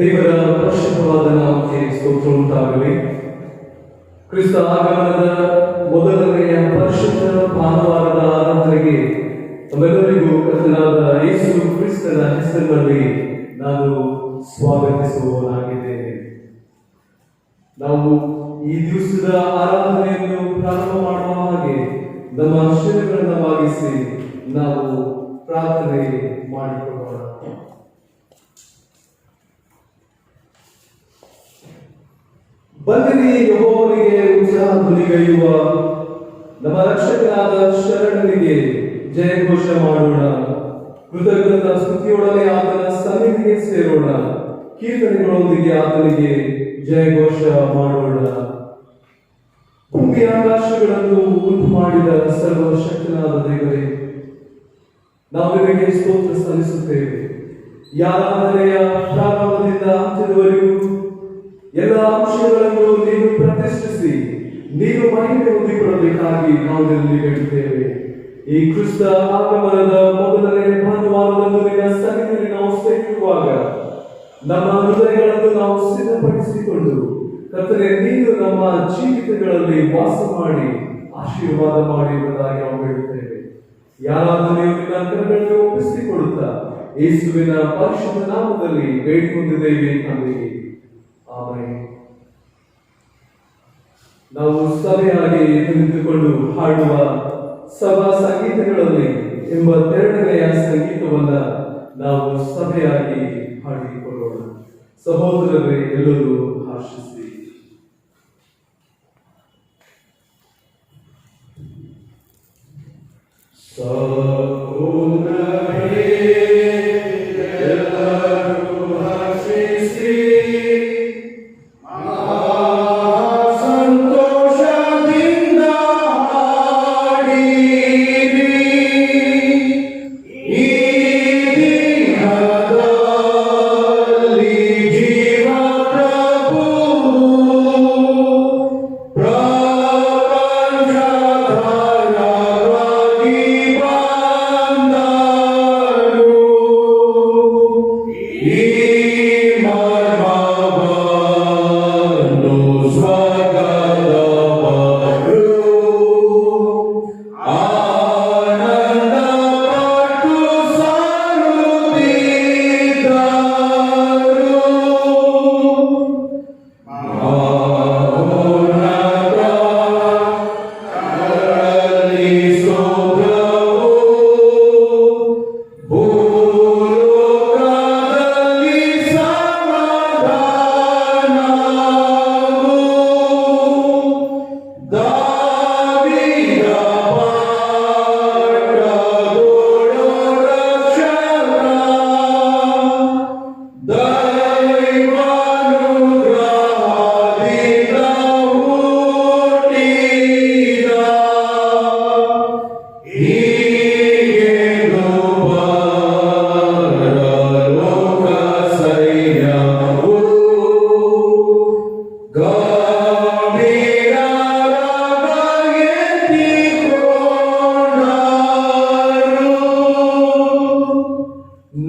ದೇವರ ಪರಿಶುದ್ಧವಾದ ನಾಮಕ್ಕೆ ಸ್ತೋತ್ರ ಉಂಟಾಗಲಿ. ಕ್ರಿಸ್ತ ಆಗಮನದ ಮೊದಲನೆಯ ಪರಿಶುದ್ಧ ಭಾನುವಾರದ ಆರಾಧನೆಗೆ ನಮ್ಮೆಲ್ಲರಿಗೂ ಕರ್ತನಾದ ಯೇಸು ಕ್ರಿಸ್ತನ ಹೆಸರಿನಲ್ಲಿ ನಾನು ಸ್ವಾಗತಿಸುವವನಾಗಿದ್ದೇನೆ. ನಾವು ಈ ದಿವಸದ ಆರಾಧನೆಯನ್ನು ಪ್ರಾರಂಭ ಮಾಡುವ ಹಾಗೆ ನಮ್ಮ ಶಿರಗಳನ್ನು ಭಾಗಿಸಿ ನಾವು ಪ್ರಾರ್ಥನೆ ಮಾಡಿಕೊಳ್ಳೋಣ. ಬನ್ನಿರಿ, ಯೆಹೋವನಿಗೆ ಉತ್ಸಾಹ ಧ್ವನಿಗೈಯುವ ನಮ್ಮ ರಕ್ಷಕನಾದ ಶರಣನಿಗೆ ಜಯಘೋಷ ಮಾಡೋಣ. ಕೃತಜ್ಞತಾ ಸ್ತುತಿಯೊಡನೆ ಆತನ ಸನ್ನಿಧಿಗೆ ಸೇರೋಣ. ಕೀರ್ತನೆಗಳೊಂದಿಗೆ ಆತನಿಗೆ ಜಯಘೋಷ ಮಾಡೋಣ. ಭೂಮಿ ಆಕಾಶಗಳನ್ನು ಉಂಟು ಮಾಡಿದ ಸರ್ವಶಕ್ತನಾದ ದೇವರೇ, ನಾವು ನಿಮಗೆ ಸ್ತೋತ್ರ ಸಲ್ಲಿಸುತ್ತೇವೆ. ಯಾರಾಧನೆಯ ಪ್ರಾರಂಭದಿಂದ ಅಂತ್ಯದವರೆಗೂ ಎಲ್ಲ ಅಂಶಗಳನ್ನು ನೀನು ಪ್ರತಿಷ್ಠಿಸಿ ನೀನು ಮಹಿಮೆ ಹೊಂದಿಕೊಳ್ಳಬೇಕಾಗಿ ನಾವು ನಿನ್ನಲ್ಲಿ ಬೇಡುತ್ತೇವೆ. ಈ ಕ್ರಿಸ್ತ ಆಗಮನದ ಮೊದಲನೇ ಭಾನುವಾರದಂದು ನಿನ್ನ ಸನ್ನಿಧಿಯಲ್ಲಿ ನಾವು ಸೇರಿರುವಾಗ ನಮ್ಮ ಹೃದಯಗಳನ್ನು ನಾವು ಸಿದ್ಧಪಡಿಸಿಕೊಂಡು ಕರ್ತನೇ, ನೀನು ನಮ್ಮ ಜೀವಿತಗಳಲ್ಲಿ ವಾಸ ಮಾಡಿ ಆಶೀರ್ವಾದ ಮಾಡಿ ಎಂಬುದಾಗಿ ನಾವು ಬೇಡುತ್ತೇವೆ. ಯಾರಾದನೆಯು ನಿನ್ನ ಕರಗಳಲ್ಲಿ ಒಪ್ಪಿಸಿಕೊಡುತ್ತಾ ಯೇಸುವಿನ ಪರಿಶುದ್ಧ ನಾಮದಲ್ಲಿ ಬೇಡಿಕೊಂಡಿದ್ದೇವೆ ತಂದೆಯೇ, ಆಮೆನ್. ನಾವು ಸಭೆಯಾಗಿ ನಿಂತುಕೊಂಡು ಹಾಡುವ ಸಭಾ ಸಂಗೀತಗಳಲ್ಲಿ 82ನೆಯ ಸಂಗೀತವನ್ನ ನಾವು ಸಭೆಯಾಗಿ ಹಾಡಿಕೊಳ್ಳೋಣ. ಸಹೋದರರೇ, ಎಲ್ಲರೂ ಆಶಿಸಿ.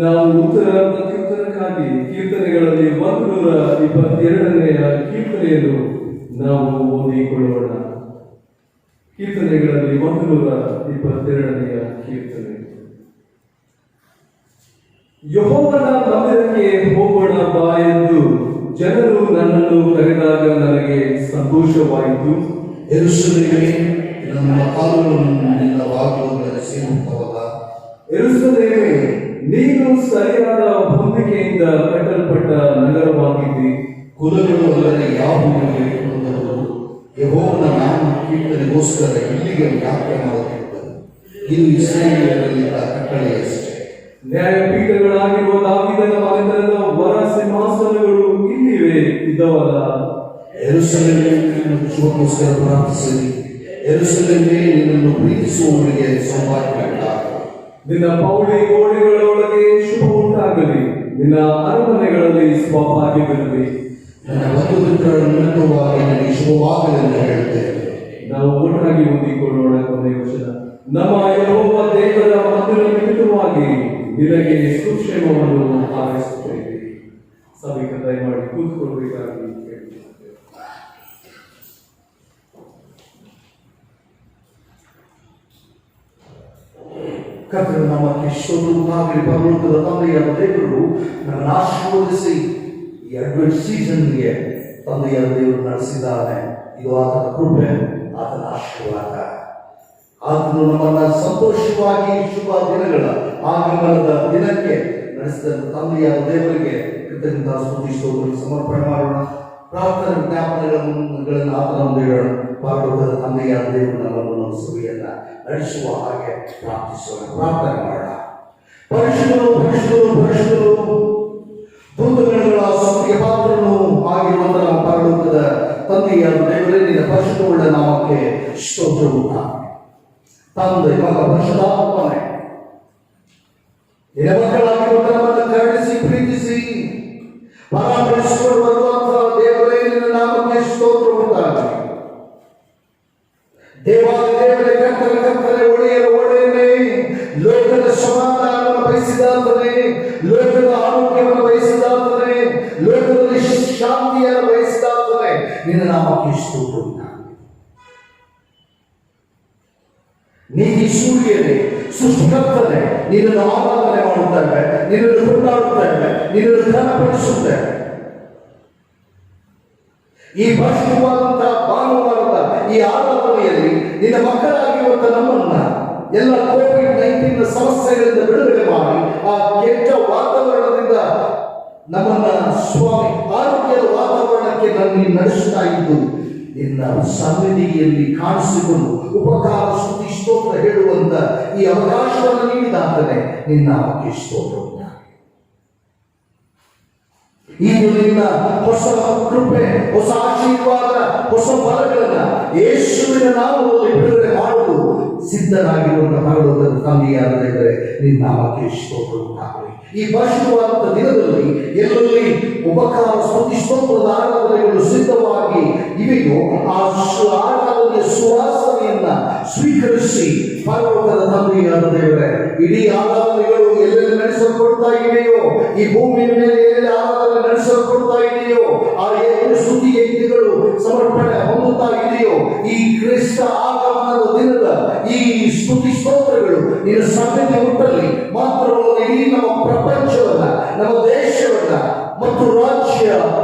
ನಾವು ಉತ್ತರ ಪ್ರತ್ಯುತ್ತರಕ್ಕಾಗಿ ಕೀರ್ತನೆಗಳಲ್ಲಿ 122ನೆಯ ಕೀರ್ತನೆಯನ್ನು ನಾವು ಓದಿಕೊಳ್ಳೋಣ. ಕೀರ್ತನೆಗಳಲ್ಲಿ 122ನೆಯ ಕೀರ್ತನೆ. ಯೆಹೋವನ ಮಂದಿರಕ್ಕೆ ಹೋಗೋಣ ಬಾ ಎಂದು ಜನರು ನನ್ನನ್ನು ಕರೆದಾಗ ನನಗೆ ಸಂತೋಷವಾಯಿತು. ಯೆರೂಸಲೇಮೇ, ನನ್ನ ಕಾಲುಗಳನ್ನು ನಿನ್ನ ಬಾಗಿಲುಗಳಲ್ಲಿ ಸೇರುತ್ತವಲ್ಲ. ಯೆರೂಸಲೇಮೇ, ನೀನು ಸರಿಯಾದ ಹೊಂದಿಕೆಯಿಂದ ಕಟ್ಟಲ್ಪಟ್ಟ ನಗರವಾಗಿದ್ದಿ. ಕುಲಗಳು ಅಲ್ಲದೆ ಯಾವುದನ್ನು ಬೇಡಿಕೊಂಡರು ಯೆಹೋವನ ನಾಮ ಕೀರ್ತನೆಗೋಸ್ಕರ ಇಲ್ಲಿಗೆ ಯಾತ್ರೆ ಮಾಡುತ್ತಿದ್ದರು. ಇದು ಇಸ್ರಾಯೇಲರಲ್ಲಿದ್ದ ಕಟ್ಟಳೆಯಷ್ಟೇ. ನ್ಯಾಯಪೀಠಗಳಾಗಿರುವ ದಾವೀದನ ಮನೆತನದ ವರ ಸಿಂಹಾಸನಗಳು ಇಲ್ಲಿವೆ ಇದ್ದವಲ್ಲ. ಯೆರೂಸಲೇಮೇ, ನಿನ್ನನ್ನು ಶುಭಕ್ಕೋಸ್ಕರ ಪ್ರಾರ್ಥಿಸಿರಿ. ಯೆರೂಸಲೇಮೇ, ನಿನ್ನನ್ನು ಪ್ರೀತಿಸುವವರಿಗೆ ಸೌಭಾಗ್ಯ ಉಂಟಾಗಲಿ. ನಿನ್ನ ಪೌಳಿ ಗೋಡೆಗಳೊಳಗೆ ಶುಭ ಉಂಟಾಗಲಿ. ನಿನ್ನ ಅರಮನೆಗಳಲ್ಲಿ ಸ್ವಭಾಗ್ಯವಿರಲಿ. ನನ್ನ ಬಂಧುಮಿತ್ರರ ನಿಮಿತ್ತವಾಗಿ ನನಗೆ ಶುಭವಾಗಲೆಂದು ಹೇಳುತ್ತೇವೆ. ನಾವು ಒಟ್ಟಾಗಿ ಓದಿಕೊಳ್ಳೋಣ ಕೊನೆಯ ವಚನ. ನಮ್ಮ ಯೆಹೋವ ದೇವರ ಮಂದಿರ ನಿಮಿತ್ತವಾಗಿ ನಿನಗೆ ಸುಕ್ಷೇಮವನ್ನು ಹಾರೈಸುತ್ತೇವೆ. ಸಭೆಗೆ ದಯಮಾಡಿ ಕೂತ್ಕೊಳ್ಬೇಕಾಗಿ ಕೇಳ್ತಿದ್ದೇವೆ. ಕರ್ತನು ನಮಗೆ ಸ್ತೋತ್ರವಾಗಲಿ. ಪರಲೋಕದ ತಂದೆಯಾದ ದೇವರು ನಮ್ಮನ್ನು ಆಶೀರ್ವದಿಸಿ ಈ ಅಡ್ವೆಂಟ್ ಸೀಸನ್ಗೆ ತಂದೆಯಾದ ದೇವರು ನಡೆಸಿದ್ದಾನೆ. ಇದು ಆತನ ಕೃಪೆ, ಆತನ ಆಶೀರ್ವಾದ. ಆತನು ನಮ್ಮನ್ನು ಸಂತೋಷವಾಗಿ ಶುಭ ದಿನಗಳ ಆಗಮನದ ದಿನಕ್ಕೆ ನಡೆಸಿದ ತಂದೆಯಾದ ದೇವರಿಗೆ ಕೃತಜ್ಞತಾ ಸ್ತುತಿ ಸ್ತೋತ್ರ ಸಮರ್ಪಣೆ ಮಾಡೋಣ. ಪ್ರಾರ್ಥನೆ ವಿಜ್ಞಾಪನೆಗಳನ್ನು ಆತನ ಮುಂದೆ ಇಡೋಣ. ಪರಲೋಕದ ತಂದೆಯಾದ ದೇವರು ನಮ್ಮನ್ನು ನಮ್ಮ ಸಭೆಯನ್ನ ನಡೆಸುವ ಹಾಗೆ ಪ್ರಾರ್ಥಿಸೋಣ. ಪ್ರಾರ್ಥನೆ ಮಾಡೋಣ. ಪರಿಶುದ್ಧರು ಪರಿಶುದ್ಧರು ಪರಿಶುದ್ಧರು ದೂತಗಣಗಳ ಸ್ತುತಿಗೆ ಪಾತ್ರನು ಆಗಿರುವಂತ ನಮ್ಮ ಪರಲೋಕದ ತಂದೆಯಾದ ದೇವರೇ, ನಿನ್ನ ಪರಿಶುದ್ಧವುಳ್ಳ ನಾಮಕ್ಕೆ ಸ್ತೋತ್ರವು. ತಂದೆ ಮಗ ಪರಿಶುದ್ಧಾತ್ಮನೇ, ನಿನ್ನ ಮಕ್ಕಳಾಗಿರುವಂತ ನಮ್ಮನ್ನು ಕರುಣಿಸಿ ಪ್ರೀತಿಸಿ ಪರಾಮರಿಸಿಕೊಂಡು ಬರುವಂತಹ ದೇವರೇ, ನಿನ್ನ ನಾಮಕ್ಕೆ ಸ್ತೋತ್ರ ಉಂಟಾಗಲಿ. ದೇವಾದಿ ದೇವರೇ, ಕರ್ತನ ಕರ್ತನೆ, ಒಡೆಯರ ಒಡೆಯನೇ, ಲೋಕದ ಸಮಾಧಾನವನ್ನು ಬಯಸಿದಾತನೇ, ಲೋಕದ ಆರೋಗ್ಯವನ್ನು ಬಯಸಿದಾತನೇ, ಲೋಕದಲ್ಲಿ ಶಾಂತಿಯನ್ನು ಬಯಸಿದಾತನೇ, ನಿನ್ನ ನಾಮಕ್ಕೆ ಸ್ತೋತ್ರ ಉಂಟಾಗಲಿ. ನೀತಿ ಸೂರ್ಯನೇ, ಸೃಷ್ಟಿಕರ್ತನೆ, ನಿನ್ನನ್ನು ಆರಾಧನೆ ಮಾಡುತ್ತೇವೆ, ನಿನ್ನನ್ನು ಕೊಂಡಾಡುತ್ತೇವೆ, ನಿನ್ನನ್ನು ಘನಪಡಿಸುತ್ತೇವೆ. ಈ ಪರಿಶುದ್ಧವಾದಂತಹ ಭಾನುವಾರದ ಈ ಆರಾಧನೆಯಲ್ಲಿ ನಿನ್ನ ಮಕ್ಕಳಾಗಿರುವಂತ ನಮ್ಮನ್ನ ಎಲ್ಲ ಕೋವಿಡ್-19 ಸಮಸ್ಯೆಗಳಿಂದ ಬಿಡುಗಡೆ ಮಾಡಿ ಆ ಕೆಟ್ಟ ವಾತಾವರಣದಿಂದ ನಮ್ಮನ್ನ ಸ್ವಾಮಿ ಆರೋಗ್ಯದ ವಾತಾವರಣಕ್ಕೆ ನೀನು ನಡೆಸ್ತಾ ಇದ್ದು ನಿನ್ನ ಸನ್ನಿಧಿಯಲ್ಲಿ ಕಾಣಿಸಿಕೊಂಡು ಉಪಕಾರ ಸ್ತುತಿ ಸ್ತೋತ್ರ ಹೇಳುವಂತ ಈ ಅವಕಾಶವನ್ನು ನೀಡಿದಾಗಲೇ ನಿನ್ನ ನಾಮಕ್ಕೆ ಸ್ತೋತ್ರ. ಈಗ ನಿನ್ನ ಹೊಸ ಕೃಪೆ, ಹೊಸ ಆಶೀರ್ವಾದ, ಹೊಸ ಫಲಗಳನ್ನ ಯೇಸುವಿನ ನಾಮದಲ್ಲಿ ಬಿಡುಗಡೆ ಮಾಡಲು ಸಿದ್ಧರಾಗಿರುವಂತಹ ಪರಲೋಕದ ತಂದೆಯಾದ ದೇವರೇ, ನಿನ್ನ ನಾಮಕ್ಕೆ ಸ್ತೋತ್ರ ಉಂಟಾಗಲಿ. ಈ ಪರಿಶುದ್ಧವಾದ ದಿನದಲ್ಲಿ ಎಲ್ಲರಲ್ಲಿ ಉಪಕಾರ ಸ್ತುತಿ ಸ್ತೋತ್ರದ ಆರಾಧನೆಗಳು ಸಿದ್ಧವಾಗಿ ಇವೆಯೋ ಆ ಆರಾಧನೆಯ ಸುವಾಸನೆಯನ್ನ ಸ್ವೀಕರಿಸಿ ಪರಲೋಕದ ತಂದೆಯಾದ ದೇವರೇ, ಇಡೀ ಆರಾಧನೆಗಳು ಎಲ್ಲೆಲ್ಲಿ ನಡೆಸಲ್ಪಡ್ತಾ ಇವೆಯೋ, ಈ ಭೂಮಿಯ ಮೇಲೆ ಎಲ್ಲೆಲ್ಲಿ ಆರಾಧನೆ ನಡೆಸಲ್ಪಡ್ತಾ ಇದೆಯೋ, ಆ ಏನು ಸ್ತುತಿ ಯಜ್ಞಗಳು ಸಮರ್ಪಣೆ ಹೊಂದುತ್ತಾ ಇದೆಯೋ, ಈ ಕ್ರಿಸ್ತ ಆಗಮನದ ದಿನದ ಈ ಸ್ತುತಿ ಸ್ತೋತ್ರಗಳು ನಿನ್ನ ಸನ್ನಿಧಿ ಮುಟ್ಟಲಿ. ಮಾತ್ರವಲ್ಲ, ಇಡೀ ನಮ್ಮ ಪ್ರಪಂಚವನ್ನ, ನಮ್ಮ ದೇಶವನ್ನ ಮತ್ತು ರಾಜ್ಯ,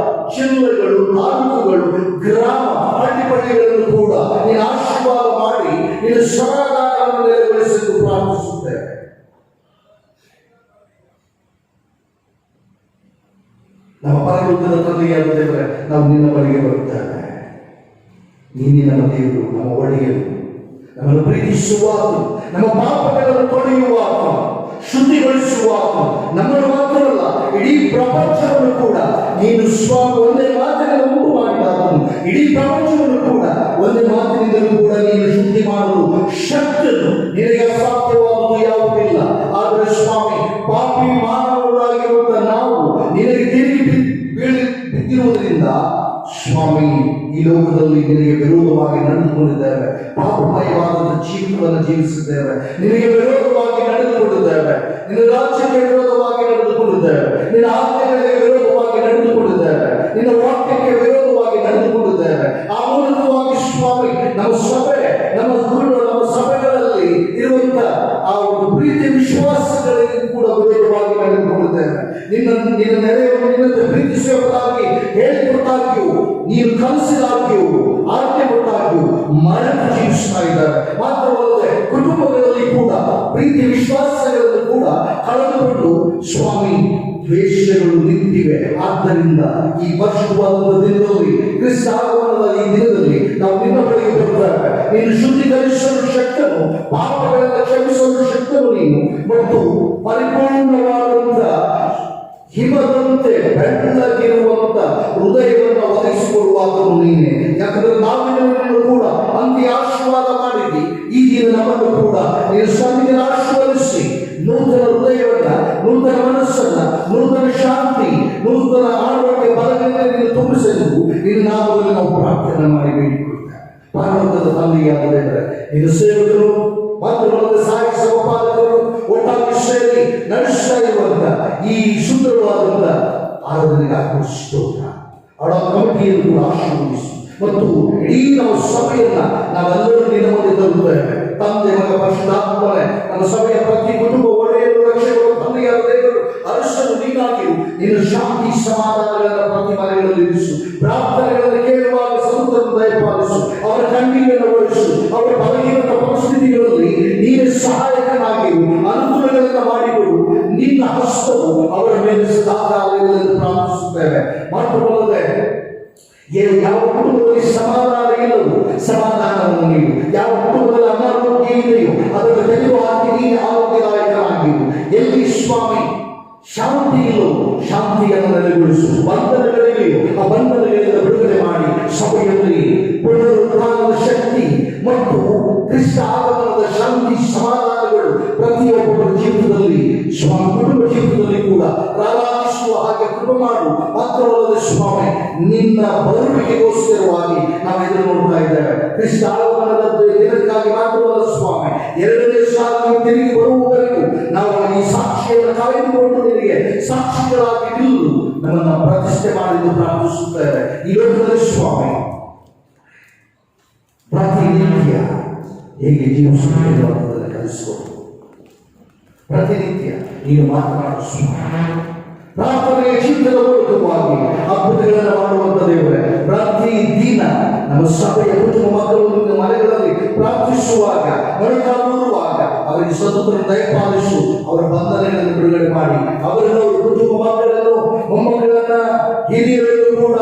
ಜಿಲ್ಲೆಗಳು, ತಾಲೂಕುಗಳು, ಗ್ರಾಮ, ಹಳ್ಳಿಪಳ್ಳಿಗಳನ್ನು ಕೂಡ ನೀನು ಆಶೀರ್ವಾದ ಮಾಡಿ ನಿನ್ನ ಸಮಾಧಾನವನ್ನು ನೆಲೆಗೊಳಿಸಲು ಪ್ರಾರ್ಥಿಸುತ್ತೇವೆ. ನಮ್ಮ ಪರಲೋಕದ ತಂದೆಯಾದ ದೇವರೇ, ನಾವು ನಿನ್ನ ಬಳಿಗೆ ಬರುತ್ತೇವೆ. ನೀನೇ ನಮ್ಮ ದೇವರು, ನಮ್ಮ ಒಡೆಯರು, ನಮ್ಮನ್ನು ಪ್ರೀತಿಸುವಾತ, ನಮ್ಮ ಪಾಪಗಳನ್ನು ತೊಳೆಯುವಾತ, ಶುದ್ಧಿಗೊಳಿಸುವಾತ, ನಮ್ಮನ್ನು ಮಾತ್ರವಲ್ಲ ಇಡೀ ಪ್ರಪಂಚವನ್ನು ಕೂಡ ನೀನು ಸ್ವಾಮಿ ಒಂದೇ ಮಾತಿನಿಂದ ಉಂಟು ಮಾಡಿದಾತನು. ಇಡೀ ಪ್ರಪಂಚವನ್ನು ಕೂಡ ಒಂದೇ ಮಾತಿನಿಂದಲೂ ಕೂಡ ನೀನು ಶುದ್ಧಿ ಮಾಡಲು ಶಕ್ತಿಯನ್ನು ನಿನಗೆ ಅಸಾಧ್ಯವಾದುದು ಯಾವುದಿಲ್ಲ. ಆದರೆ ಸ್ವಾಮಿ, ಪಾಪಿ ಮಾನವರಾಗಿರುವಂತ ನಾವು ನಿನಗೆ ತಿರುಗಿ ಬಿದ್ದಿರುವುದರಿಂದ ಸ್ವಾಮಿ, ಈ ಲೋಕದಲ್ಲಿ ನಿನಗೆ ವಿರೋಧವಾಗಿ ನಡೆದುಕೊಂಡಿದ್ದೇವೆ, ಪಾಪಮಯವಾದಂತಹ ಜೀವಿತವನ್ನು ಜೀವಿಸಿದ್ದೇವೆ, ನಿನಗೆ ವಿರೋಧವಾಗಿ ನಡೆದುಕೊಂಡಿದ್ದೇವೆ, ನಿನ್ನ ರಾಜ್ಯಕ್ಕೆ ವಿರೋಧವಾಗಿ ನಡೆದುಕೊಂಡಿದ್ದೇವೆ, ನಿನ್ನ ಆಜ್ಞೆಗಳಿಗೆ ವಿರೋಧವಾಗಿ ನಡೆದುಕೊಂಡಿದ್ದೇವೆ, ನಿನ್ನ ವಾಕ್ಯಕ್ಕೆ ವಿರೋಧವಾಗಿ ನಡೆದುಕೊಂಡಿದ್ದೇವೆ. ಆ ಮೂಲಕವಾಗಿ ಸ್ವಾಮಿ, ನಮ್ಮ ಸಭೆ, ನಮ್ಮ ಗುರುಗಳು, ನಮ್ಮ ಸಭೆಗಳಲ್ಲಿ ಇರುವಂತ ಆ ಒಂದು ಪ್ರೀತಿ ವಿಶ್ವಾಸಗಳಿಗೆ ಕೂಡ ವಿರೋಧವಾಗಿ ನಡೆದುಕೊಂಡಿದ್ದೇವೆ. ನಿನ್ನ ನೆರೆಯನ್ನು ನಿನ್ನಂತೆ ಪ್ರೀತಿಸುವುದಾಗಿ ಹೇಳಿಕೊಟ್ಟಾಗಿಯೂ, ನೀನು ಕಲಿಸಿದಾಗಿಯೂ, ಆಜ್ಞೆ ಕೊಟ್ಟಾಗಿಯೂ ಮರೆತು ಜೀವಿಸ್ತಾ ಇದ್ದಾರೆ. ಮಾತ್ರವಲ್ಲದೆ ಕುಟುಂಬಗಳಲ್ಲಿ ಕೂಡ ಪ್ರೀತಿ ವಿಶ್ವಾಸಗಳನ್ನು ಕೂಡ ಕಳೆದುಕೊಂಡು ಸ್ವಾಮಿ ದ್ವೇಷಗಳು ನಿಂತಿವೆ. ಆದ್ದರಿಂದ ಈ ಪರಿಶುದ್ಧವಾದ ದಿನದಲ್ಲಿ, ಕ್ರಿಸ್ತ ಆಗಮನದ ಈ ದಿನದಲ್ಲಿ ನಾವು ನಿನ್ನ ಬಳಿಗೆ ಬರುತ್ತೇವೆ. ನೀನು ಶುದ್ಧೀಕರಿಸಲು ಶಕ್ತನು, ಪಾಪಗಳನ್ನು ಕ್ಷಮಿಸಲು ಶಕ್ತನು ನೀನು, ಮತ್ತು ಪರಿಪೂರ್ಣವಾದಂತ ಹಿಮದಂತೆ ಬೆಳ್ಳಗಿರುವಂತ ಹೃದಯವನ್ನು ಒದಗಿಸಿಕೊಡುವಾತನು ನೀನೆ. ಯಾಕಂದ್ರೆ ನಾವಿನವರನ್ನು ಕೂಡ ಅಂತ್ಯ ಆಶೀರ್ವಾದ ಮಾಡಿದ್ದಿ. ಈ ದಿನ ನಮ್ಮನ್ನು ಕೂಡ ನೀನು ಸನ್ನಿಧಿಯಲ್ಲಿ ಆಶೀರ್ವದಿಸಿ ನೂತನ ಹೃದಯವನ್ನ, ನೂತನ ಮನಸ್ಸನ್ನ, ನೂತನ ಶಾಂತಿ, ನೂತನ ಆರೋಗ್ಯ ಬಲದಿಂದ ನೀನು ತುಂಬಿಸಲು ನಿನ್ನ ನಾಮದಲ್ಲಿ ನಾವು ಪ್ರಾರ್ಥನೆ ಮಾಡಿ ಬೇಡಿಕೊಳ್ಳುತ್ತೇವೆ. ಪರಲೋಕದ ತಂದೆಯಾದ ದೇವರೇ, ನಿನ್ನ ಸೇವಕರು ಮತ್ತು ಸಾಯಿ ಸಮಪಾಲಕರು ಒಟ್ಟಾಗಿ ಸೇರಿ ನಡೆಸ್ತಾ ಇರುವಂತ ಈ ಸುಂದರವಾದಂತ ಆರಾಧನೆಗಾಗಿ ಸ್ತೋತ್ರ. ಅವಳ ಕಮಿಟಿಯನ್ನು ಕೂಡ ಆಶೀರ್ವದಿಸು ಮತ್ತು ಇಡೀ ನಮ್ಮ ಸಭೆಯನ್ನ ನಾವೆಲ್ಲರೂ ನಿನ್ನ ಮುಂದೆ ತರುತ್ತೇವೆ. ತಂದೆ ಮಗ ಪರಿಶುದ್ಧಾತ್ಮನೇ, ನಮ್ಮ ಸಭೆಯ ಪ್ರತಿ ಕುಟುಂಬ ಒಡೆಯರು ರಕ್ಷಕರು ತಂದೆಯಾದ ದೇವರು ಅರಸನು ನೀನಾಗಿರು. ನಿನ್ನ ಶಾಂತಿ ಸಮಾಧಾನಗಳನ್ನು ಪ್ರತಿ ಮನೆಗಳಲ್ಲಿ ಇರಿಸು. ಪ್ರಾರ್ಥನೆಗಳನ್ನು ಕೇಳುವಾಗ ಸಮುದ್ರವನ್ನು ದಯಪಾಲಿಸು. ಅವರ ಕಣ್ಣೀರನ್ನು ಒಳಿಸು. ಅವರ ಬಲಹೀನದ ಪರಿಸ್ಥಿತಿಗಳಲ್ಲಿ ನೀನು ಸಹಾಯಕನಾಗಿರು. ಅನುಕೂಲಗಳನ್ನು ಮಾಡಿಕೊಡು. ನಿನ್ನ ಹಸ್ತವು ಅವರ ಮೇಲೆ ಸದಾಕಾಲಗಳಲ್ಲಿ ಪ್ರಾರ್ಥಿಸುತ್ತೇವೆ. ಮಾತ್ರವಲ್ಲದೆ ಯಾವ ಕುಟುಂಬದಲ್ಲಿ ಸಮಾಧಾನ ಇಲ್ಲವೋ ಸಮಾಧಾನವನ್ನು ನೀಡು. ಯಾವ ಕುಟುಂಬದಲ್ಲಿ ಅನಾರೋಗ್ಯ ಇದೆಯೋ ಅದನ್ನು ತೆಗೆದು ಹಾಕಿ ನೀನು ಆರೋಗ್ಯದಾಯಕನಾಗಿರು. ಎಲ್ಲಿ ಸ್ವಾಮಿ ಶಾಂತಿ ಇಲ್ಲವೋ ಶಾಂತಿಯನ್ನು ನೆಲೆಗೊಳಿಸು. ಬಂಧನಗಳಿವೆಯೋ ಆ ಬಂಧನಗಳಿಂದ ಬಿಡುಗಡೆ ಮಾಡಿ ಸಭೆಯಲ್ಲಿ ಪುನರುತ್ಥಾನದ ಶಕ್ತಿ ಮತ್ತು ಕ್ರಿಸ್ತ ಆಗಮನದ ಶಾಂತಿ ಸಮಾಧಾನಗಳು ಪ್ರತಿಯೊಬ್ಬರ ಜೀವಿತದಲ್ಲಿ ಸ್ವಾಮಿ ಕುಟುಂಬ ಜೀವಿತದಲ್ಲಿ ಕೂಡ ಪ್ರಾರಂಭಿಸುವ ಹಾಗೆ ಕೃಪೆ ಮಾಡು. ಮಾತ್ರವಲ್ಲದೆ ಸ್ವಾಮಿ ನಿನ್ನ ಬರುವಿಕೆಗೋಸ್ಕರವಾಗಿ ನಾವು ಎದುರು ನೋಡ್ತಾ ಇದ್ದೇವೆ. ಕ್ರಿಸ್ತ ಆಗಮನದ ದಿನಕ್ಕಾಗಿ ಮಾತ್ರವಲ್ಲ ಸ್ವಾಮಿ, ಎರಡನೇ ಸಾರಿ ತಿರುಗಿ ಬರುವವರೆಗೂ ನಾವು ಈ ಸಾಕ್ಷಿಯನ್ನು ಕಾಯ್ದುಕೊಂಡು ನಿನಗೆ ಸಾಕ್ಷಿಗಳಾಗಿ ನಿಲ್ಲು ನಮ್ಮನ್ನು ಪ್ರತಿಷ್ಠೆ ಮಾಡಿದ್ದು ಪ್ರಾರ್ಥಿಸುತ್ತೇವೆ. ಈ ಲೋಕದಲ್ಲಿ ಸ್ವಾಮಿ ಪ್ರತಿನಿತ್ಯ ಹೇಗೆ ಜೀವಿಸುವುದನ್ನು ಕಲಿಸಿಕೊಡು. ಪ್ರತಿನಿತ್ಯ ನೀನು ಮಾತನಾಡು ಸ್ವಾಮಿ. ಪ್ರಾರ್ಥನೆಯ ಜೀವಿತದ ಮೂಲಕವಾಗಿ ಅದ್ಭುತಗಳನ್ನು ಮಾಡುವಂತ ದೇವರೇ, ಪ್ರತಿ ದಿನ ನಮ್ಮ ಸಭೆಯ ಕುಟುಂಬ ಮಕ್ಕಳು ನಿನ್ನ ಮನೆಗಳಲ್ಲಿ ಪ್ರಾರ್ಥಿಸುವಾಗ ಮೊಳಕಾಡುವಾಗ ಅವರಿಗೆ ಸ್ವತಂತ್ರ ದಯಪಾಲಿಸು. ಅವರ ಬಂಧನಗಳನ್ನು ಬಿಡುಗಡೆ ಮಾಡಿ ಅವರನ್ನು ಕುಟುಂಬ ಮಕ್ಕಳನ್ನು ಮೊಮ್ಮಕ್ಕಳನ್ನ ಹಿರಿಯರನ್ನು ಕೂಡ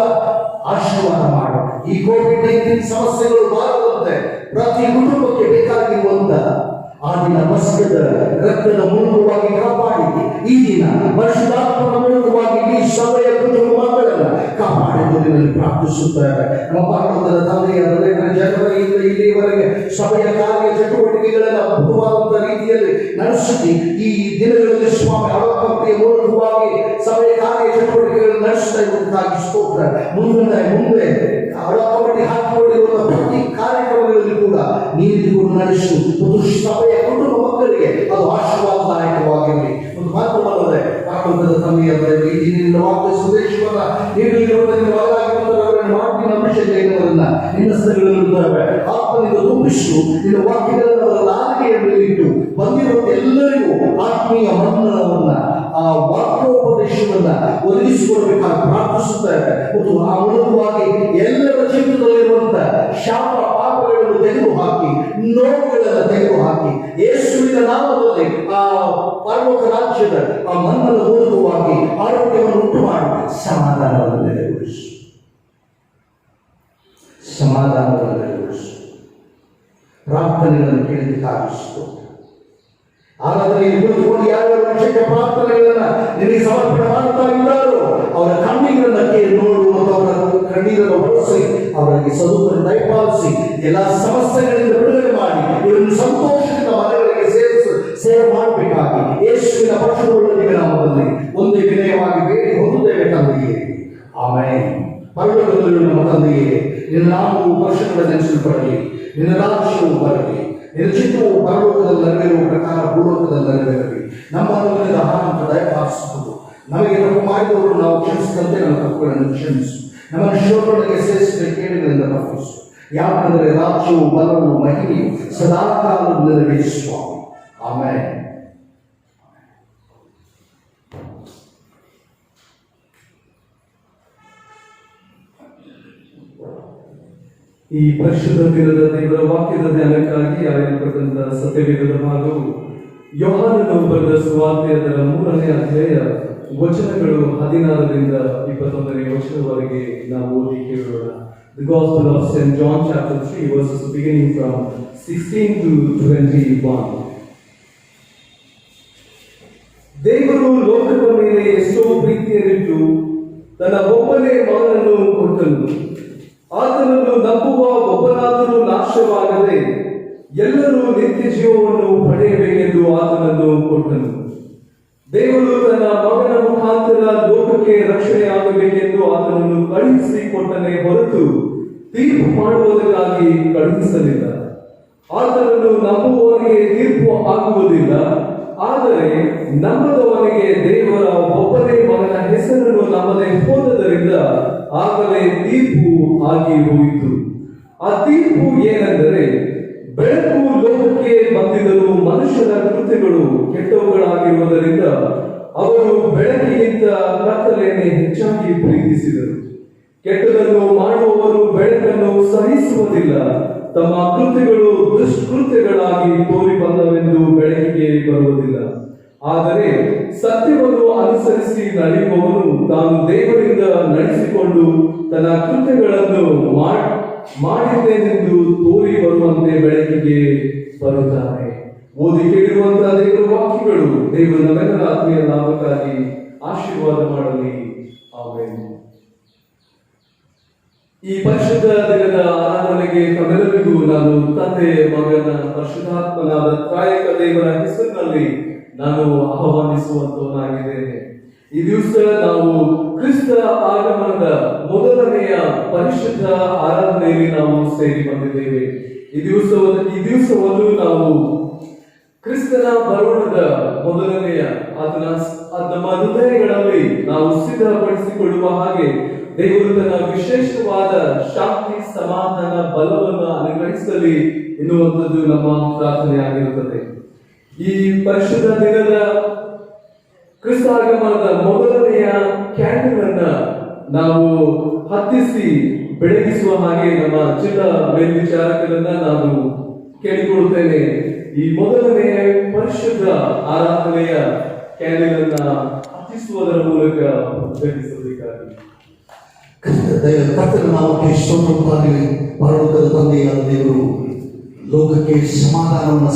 ಆಶೀರ್ವಾದ ಮಾಡು. ಈ ಕೋವಿಡ್-19 ಸಮಸ್ಯೆಗಳು ಬಾರದಂತೆ ಪ್ರತಿ ಕುಟುಂಬಕ್ಕೆ ಬೇಕಾಗಿರುವಂತ ಆ ದಿನ ಮಸ್ಕದ ರಕ್ತದ ಮೂಲಕವಾಗಿ ಕಾಪಾಡಿ ಈ ದಿನ ಪರಿಶುದ್ಧಾತ್ಮನ ಮೂಲಕವಾಗಿ ಈ ಸಭೆಯ ಕುಟುಂಬ ಮಕ್ಕಳನ್ನು ಕಾಪಾಡಿದ್ದು ನಿನ್ನಲ್ಲಿ ಪ್ರಾರ್ಥಿಸುತ್ತೇವೆ. ನಮ್ಮ ಪರಲೋಕದ ತಂದೆಯಾದ ದೇವರ ಜನವರಿಯಿಂದ ಇಲ್ಲಿಯವರೆಗೆ ಸಭೆಯ ಕಾರ್ಯ ಚಟುವಟಿಕೆಗಳನ್ನು ಅದ್ಭುತವಾದಂತಹ ರೀತಿಯಲ್ಲಿ ನಡೆಸಿ ಈ ದಿನಗಳಲ್ಲಿ ಸ್ವಾಮಿ ಅವಕಂಪೆಯ ಮೂಲಕವಾಗಿ ಸಭೆಯ ಕಾರ್ಯ ಚಟುವಟಿಕೆಗಳನ್ನು ನಡೆಸ್ತಾ ಇರುವುದಕ್ಕಾಗಿ ಸ್ತೋತ್ರ. ಮುಂದೆ ಅವಕಂಪೆ ಹಾಕಿಕೊಂಡಿರುವ ಪ್ರತಿ ಕಾರ್ಯಕ್ರಮಗಳಲ್ಲಿ ಕೂಡ ನೀತಿಕೊಂಡು ನಡೆಸು ಮತ್ತು ಸಭೆಯ ಕುಟುಂಬ ಮಕ್ಕಳಿಗೆ ಅದು ಆಶೀರ್ವಾದದಾಯಕವಾಗಿರಲಿ. ಒಂದು ಮಾತ್ರವಲ್ಲದೆ ಪರಲೋಕದ ತಂದೆಯಾದ ಈ ದಿನದಿಂದ ವಾಕ್ಯ ಸಂದೇಶವನ್ನ ನೀಡಲಿರುವುದರಿಂದ ಮಾಡಿನ ಅಭಿಷೇಕವನ್ನ ನಿನ್ನ ಸ್ಥಳಗಳಿರುತ್ತವೆ. ಆತ್ಮನಿಂದ ತುಂಬಿಸು. ನಿನ್ನ ವಾಕ್ಯಗಳನ್ನು ಅವರ ನಾಲಿಗೆಯ ಮೇಲಿಟ್ಟು ಬಂದಿರುವ ಎಲ್ಲರಿಗೂ ಆತ್ಮೀಯ ಮನ್ನಣವನ್ನ ಆ ವಾಕ್ಯೋಪದೇಶವನ್ನ ಒದಗಿಸಿಕೊಡಬೇಕಾಗಿ ಪ್ರಾರ್ಥಿಸುತ್ತೇವೆ. ಮತ್ತು ಆ ಮೂಲಕವಾಗಿ ಎಲ್ಲರ ಜೀವಿತದಲ್ಲಿರುವಂತ ಶಾಪ ಪಾಪಗಳನ್ನು ತೆಗೆದು ಹಾಕಿ ನೋವುಗಳನ್ನು ತೆಗೆದು ಹಾಕಿ ಯೇಸುವಿನ ನಾಮದಲ್ಲಿ ಆ ಪರಲೋಕ ರಾಜ್ಯದ ಆ ಮನ್ನದ ಮೂಲಕವಾಗಿ ಆರೋಗ್ಯವನ್ನು ಉಂಟು ಮಾಡಿ ಸಮಾಧಾನವನ್ನು ನೆಲೆಗೊಳಿಸು. ಸಮಾಧಾನವನ್ನು ನೆಲೆಗೊಳಿಸು. ಪ್ರಾರ್ಥನೆಗಳನ್ನು ಕೇಳಿದಕ್ಕಾಗಿಸ್ತು. ಆರಾಧನೆಯಲ್ಲಿ ಕುಳಿತುಕೊಂಡು ಯಾರ್ಯಾರು ವಿಶೇಷ ಪ್ರಾರ್ಥನೆಗಳನ್ನ ನಿನಗೆ ಸಮರ್ಪಣೆ ಮಾಡ್ತಾ ಇದ್ದಾರೋ ಅವರ ಕಣ್ಣೀರನ್ನ ಕೇಳಿ ನೋಡು ಮತ್ತು ಅವರ ಕಣ್ಣೀರನ್ನು ಬಳಸಿ ಅವರಿಗೆ ಸದುತ್ತರ ದಯಪಾಲಿಸಿ ಎಲ್ಲ ಸಮಸ್ಯೆಗಳಿಂದ ಬಿಡುಗಡೆ ಮಾಡಿ ಇವರನ್ನು ಸಂತೋಷದಿಂದ ಮನೆಗಳಿಗೆ ಸೇವೆ ಮಾಡಬೇಕಾಗಿ ಯೇಸುವಿನ ಪರಿಶುದ್ಧ ನಾಮದಲ್ಲಿ ಒಂದೇ ವಿನಯವಾಗಿ ಬೇಡಿ ಹೊಂದುತ್ತೇವೆ ತಂದೆಯೇ. ಆಮೇಲೆ ಪರಲೋಕದಲ್ಲಿ ನಮ್ಮ ತಂದೆಯೇ, ನಿನ್ನ ನಾಮವು ವರ್ಷಗಳ ನೆನೆಸಲ್ಪಡಲಿ, ನಿನ್ನ ರಾಜ್ಯವು ಬರಲಿ, ನಿನ್ನ ಚಿತ್ತವು ಪರಲೋಕದಲ್ಲಿ ನೆರವೇರುವ ಪ್ರಕಾರ ಭೂಲೋಕದಲ್ಲಿ ನೆರವೇರಲಿ. ನಮ್ಮನ್ನು ಆಹಾರ ದಯಪಾಲಿಸುವುದು, ನಮಗೆ ತಪ್ಪು ಮಾಡಿದವರು ನಾವು ಕ್ಷಮಿಸಿದಂತೆ ನಮ್ಮ ತಪ್ಪುಗಳನ್ನು ಕ್ಷಮಿಸು. ನಮ್ಮನ್ನು ಶೋಧನೆಗೆ ಸೇರಿಸಿದ ಕೇಡುಗಳಿಂದ ತಪ್ಪಿಸು. ಯಾಕಂದರೆ ರಾಜ್ಯವು ಬಲವು ಮಹಿಮೆಯು ಸದಾಕಾಲ ನೆರವೇರಿಸುವ. ಆಮೇಲೆ ಈ ಪರಿಶುದ್ಧ ದಿನದ ದೇವರ ವಾಕ್ಯದ ಧ್ಯಾನಕ್ಕಾಗಿ ಆಯಲ್ಪಟ್ಟಂತಹ ಸತ್ಯವೇದದ ಭಾಗವು ಯೋಹಾನನು ಬರೆದ ಸುವಾರ್ತೆ ಅದರ 3ನೇ ಅಧ್ಯಾಯ ವಚನಗಳು 16ರಿಂದ 21ನೇ ವಚನವರೆಗೆ ನಾವು ಓದಿ ಕೇಳೋಣ. The Gospel of St. John chapter 3 verses beginning from 16 to 21. ದೇವರು ಲೋಕದ ಮೇಲೆ ಎಷ್ಟೋ ಪ್ರೀತಿಯನ್ನಿಟ್ಟು ತನ್ನ ಒಬ್ಬನೇ ಮಗನನ್ನು ಕೊಟ್ಟನು. ಆತನನ್ನು ನಂಬುವ ಒಬ್ಬನಾದರೂ ನಾಶವಾಗದೆ ಎಲ್ಲರೂ ನಿತ್ಯ ಜೀವವನ್ನು ಪಡೆಯಬೇಕೆಂದು ಆತನನ್ನು ಕೊಟ್ಟನು. ದೇವರು ತನ್ನ ಮಗನ ಮುಖಾಂತರ ಲೋಕಕ್ಕೆ ರಕ್ಷಣೆಯಾಗಬೇಕೆಂದು ಆತನನ್ನು ಕಳುಹಿಸಿಕೊಟ್ಟನೇ ಹೊರತು ತೀರ್ಪು ಮಾಡುವುದಕ್ಕಾಗಿ ಕಳುಹಿಸಲಿಲ್ಲ. ಆತನನ್ನು ನಂಬುವವನಿಗೆ ತೀರ್ಪು ಆಗುವುದಿಲ್ಲ, ಆದರೆ ನಂಬದವನಿಗೆ ದೇವರ ಒಬ್ಬನೇ ಮಗನ ಹೆಸರನ್ನು ನಮ್ಮದೇ ಆಗಲೇ ತೀರ್ಪು ಆಗಿ ಹೋಯಿತು. ಆ ತೀರ್ಪು ಏನೆಂದರೆ, ಬೆಳಕು ಲೋಕಕ್ಕೆ ಬಂದಿದ್ದರೂ ಮನುಷ್ಯರ ಕೃತ್ಯಗಳು ಕೆಟ್ಟವುಗಳಾಗಿರುವುದರಿಂದ ಅವರು ಬೆಳಕಿಗಿಂತ ಕತ್ತಲೆಯನ್ನೇ ಹೆಚ್ಚಾಗಿ ಪ್ರೀತಿಸಿದರು. ಕೆಟ್ಟದನ್ನು ಮಾಡುವವರು ಬೆಳಕನ್ನು ಸಹಿಸುವುದಿಲ್ಲ, ತಮ್ಮ ಕೃತ್ಯಗಳು ದುಷ್ಕೃತ್ಯಗಳಾಗಿ ತೋರಿ ಬಂದವೆಂದು ಬೆಳಕಿಗೆ ಬರುವುದಿಲ್ಲ. ಆದರೆ ಸತ್ಯವನ್ನು ಅನುಸರಿಸಿ ನಡೆಯುವವನು ತಾನು ದೇವರಿಂದ ನಡೆಸಿಕೊಂಡು ತನ್ನ ಕೃತ್ಯಗಳನ್ನು ಮಾಡಿದ್ದೇನೆಂದು ತೋರಿ ಬರುವಂತೆ ಬೆಳಕಿಗೆ ಬರುತ್ತಾನೆ. ಓದಿ ಕೇಳಿರುವಂತಹ ದೇವರ ವಾಕ್ಯಗಳು ದೇವರು ನಮ್ಮೆಲ್ಲರ ಆತ್ಮೀಯ ಲಾಭಕ್ಕಾಗಿ ಆಶೀರ್ವಾದ ಮಾಡಲಿ. ಆಮೆನ್. ಈ ಪರಿಶುದ್ಧ ದಿನದ ಆರಾಧನೆಗೆ ತಮ್ಮೆಲ್ಲರಿಗೂ ನಾನು ತಂದೆ, ಮಗನ, ಪರಿಶುದ್ಧಾತ್ಮನಾದ ತ್ರಾಯಕ ದೇವರ ಹೆಸರಿನಲ್ಲಿ ನಾನು ಆಹ್ವಾನಿಸುವಂತವನಾಗಿದ್ದೇನೆ. ಈ ದಿವಸ ನಾವು ಕ್ರಿಸ್ತ ಆಗಮನದ ಮೊದಲನೆಯ ಪರಿಶುದ್ಧ ಆರಾಧನೆಯಲ್ಲಿ ನಾವು ಸೇರಿ ಬಂದಿದ್ದೇವೆ. ಈ ದಿವಸವನ್ನು ನಾವು ಕ್ರಿಸ್ತನ ಬರೋಣದ ಮೊದಲನೆಯ ನಮ್ಮ ಹೃದಯಗಳಲ್ಲಿ ನಾವು ಸಿದ್ಧಪಡಿಸಿಕೊಳ್ಳುವ ಹಾಗೆ ದೇವರು ತನ್ನ ವಿಶೇಷವಾದ ಶಾಂತಿ, ಸಮಾಧಾನ, ಬಲವನ್ನು ಅನುಗ್ರಹಿಸಲಿ ಎನ್ನುವಂಥದ್ದು ನಮ್ಮ ಪ್ರಾರ್ಥನೆ ಆಗಿರುತ್ತದೆ. ಈ ಪರಿಶುದ್ಧ ದಿನದ ಕ್ರಿಸ್ತಾಗಮನದ ಮೊದಲನೆಯ ಕ್ಯಾಂಡಲ್ ಅನ್ನ ನಾವು ಹತ್ತಿಸಿ ಬೆಳಗಿಸುವ ಹಾಗೆ ನಮ್ಮ ಜಿಲ್ಲಾ ಮೇಲ್ವಿಚಾರಕರನ್ನ ನಾನು ಕೇಳಿಕೊಳ್ಳುತ್ತೇನೆ. ಈ ಮೊದಲನೆಯ ಪರಿಶುದ್ಧ ಆರಾಧನೆಯ ಕ್ಯಾಂಡಲ್ ಅನ್ನ ಹತ್ತಿಸುವುದರ ಮೂಲಕ ಉದ್ಘಾಟಿಸಬೇಕಾಗಿ ಕರ್ತನ ನಾಮಕ್ಕೆ ಸ್ತೋತ್ರವಾಗಲಿ. ಪರಲೋಕದ ತಂದೆಯಾದ ದೇವರು ಲೋಕಕ್ಕೆ ಸಮಾಧಾನವನ್ನು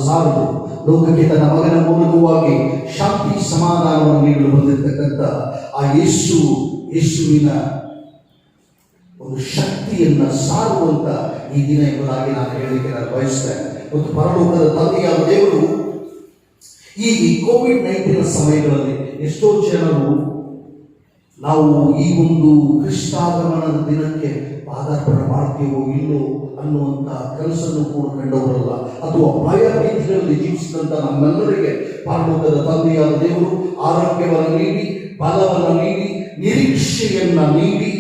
ಸಾರಲು ಲೋಕಕ್ಕೆ ತನ್ನ ಮಗನ ಮೂಲಕವಾಗಿ ಶಾಂತಿ ಸಮಾಧಾನವನ್ನು ನೀಡಲು ಬಂದಿರತಕ್ಕಂಥ ಆ ಯೇಸುವಿನ ಒಂದು ಶಕ್ತಿಯನ್ನ ಸಾರುವಂತ ಈ ದಿನ ಎಂಬುದಾಗಿ ನಾನು ಹೇಳಲಿಕ್ಕೆ ನಾನು ಬಯಸ್ತೇನೆ. ಮತ್ತು ಪರಲೋಕದ ತಂದೆಯಾದ ದೇವರು ಈ ಕೋವಿಡ್-19 ಸಮಯಗಳಲ್ಲಿ ಎಷ್ಟೋ ಜನರು ನಾವು ಈ ಒಂದು ಕ್ರಿಸ್ತಾಗಮನದ ದಿನಕ್ಕೆ ಪಾದಾರ್ಪಣೆ ಮಾಡ್ತೀವೋ ಇಲ್ಲೋ ಅನ್ನುವಂಥ ಕನಸನ್ನು ಕೂಡ ಕಂಡವರಲ್ಲ, ಅಥವಾ ಭಯ ಭೀತಿಗಳಲ್ಲಿ ಜೀವಿಸಿದಂಥ ನಮ್ಮೆಲ್ಲರಿಗೆ ಪರಲೋಕದ ತಂದೆಯಾದ ದೇವರು ಆರೋಗ್ಯವನ್ನು ನೀಡಿ, ಬಲವನ್ನು ನೀಡಿ, ನಿರೀಕ್ಷೆಯನ್ನ ನೀಡಿ,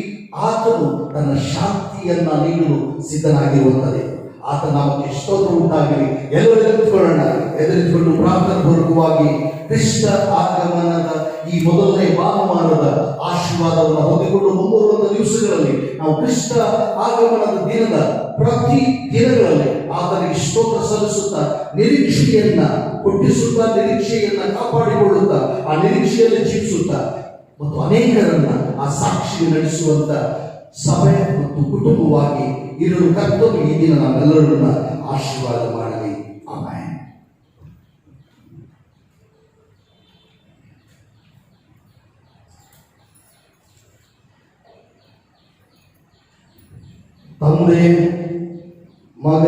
ಆತನು ತನ್ನ ಶಾಂತಿಯನ್ನ ನೀಡಲು ಸಿದ್ಧನಾಗಿರುವಂಥದ್ದು. ಆತ ನಾಮಕ್ಕೆ ಸ್ತೋತ್ರ ಉಂಟಾಗಲಿ. ಎಲ್ಲರೂ ಎದುರಿಸಿಕೊಂಡು ಪ್ರಾರ್ಥನಾ ಪೂರ್ವಕವಾಗಿ ಕ್ರಿಸ್ತ ಆಗಮನದ ಈ ಮೊದಲನೇ ಭಾನುವಾರದ ಆಶೀರ್ವಾದವನ್ನು ಹೊಂದಿಕೊಂಡು ಮುಂಬರುವಂತಹ ದಿವಸಗಳಲ್ಲಿ ನಾವು ಕ್ರಿಸ್ತ ಆಗಮನದ ದಿನದ ಪ್ರತಿ ದಿನಗಳಲ್ಲಿ ಆತನಿಗೆ ಸ್ತೋತ್ರ ಸಲ್ಲಿಸುತ್ತಾ, ನಿರೀಕ್ಷೆಯನ್ನ ಹುಟ್ಟಿಸುತ್ತಾ, ನಿರೀಕ್ಷೆಯನ್ನ ಕಾಪಾಡಿಕೊಳ್ಳುತ್ತಾ, ಆ ನಿರೀಕ್ಷೆಯಲ್ಲಿ ಜೀವಿಸುತ್ತಾ ಮತ್ತು ಅನೇಕರನ್ನ ಆ ಸಾಕ್ಷಿ ನಡೆಸುವಂತ ಸಭೆ ಮತ್ತು ಕುಟುಂಬವಾಗಿ ಇರಲು ಕರ್ತನು ಈ ದಿನ ನಮ್ಮೆಲ್ಲರನ್ನ ಆಶೀರ್ವಾದ ಮಾಡಲಿ. ಆಮೆನ್. ತಂದೆ, ಮಗ,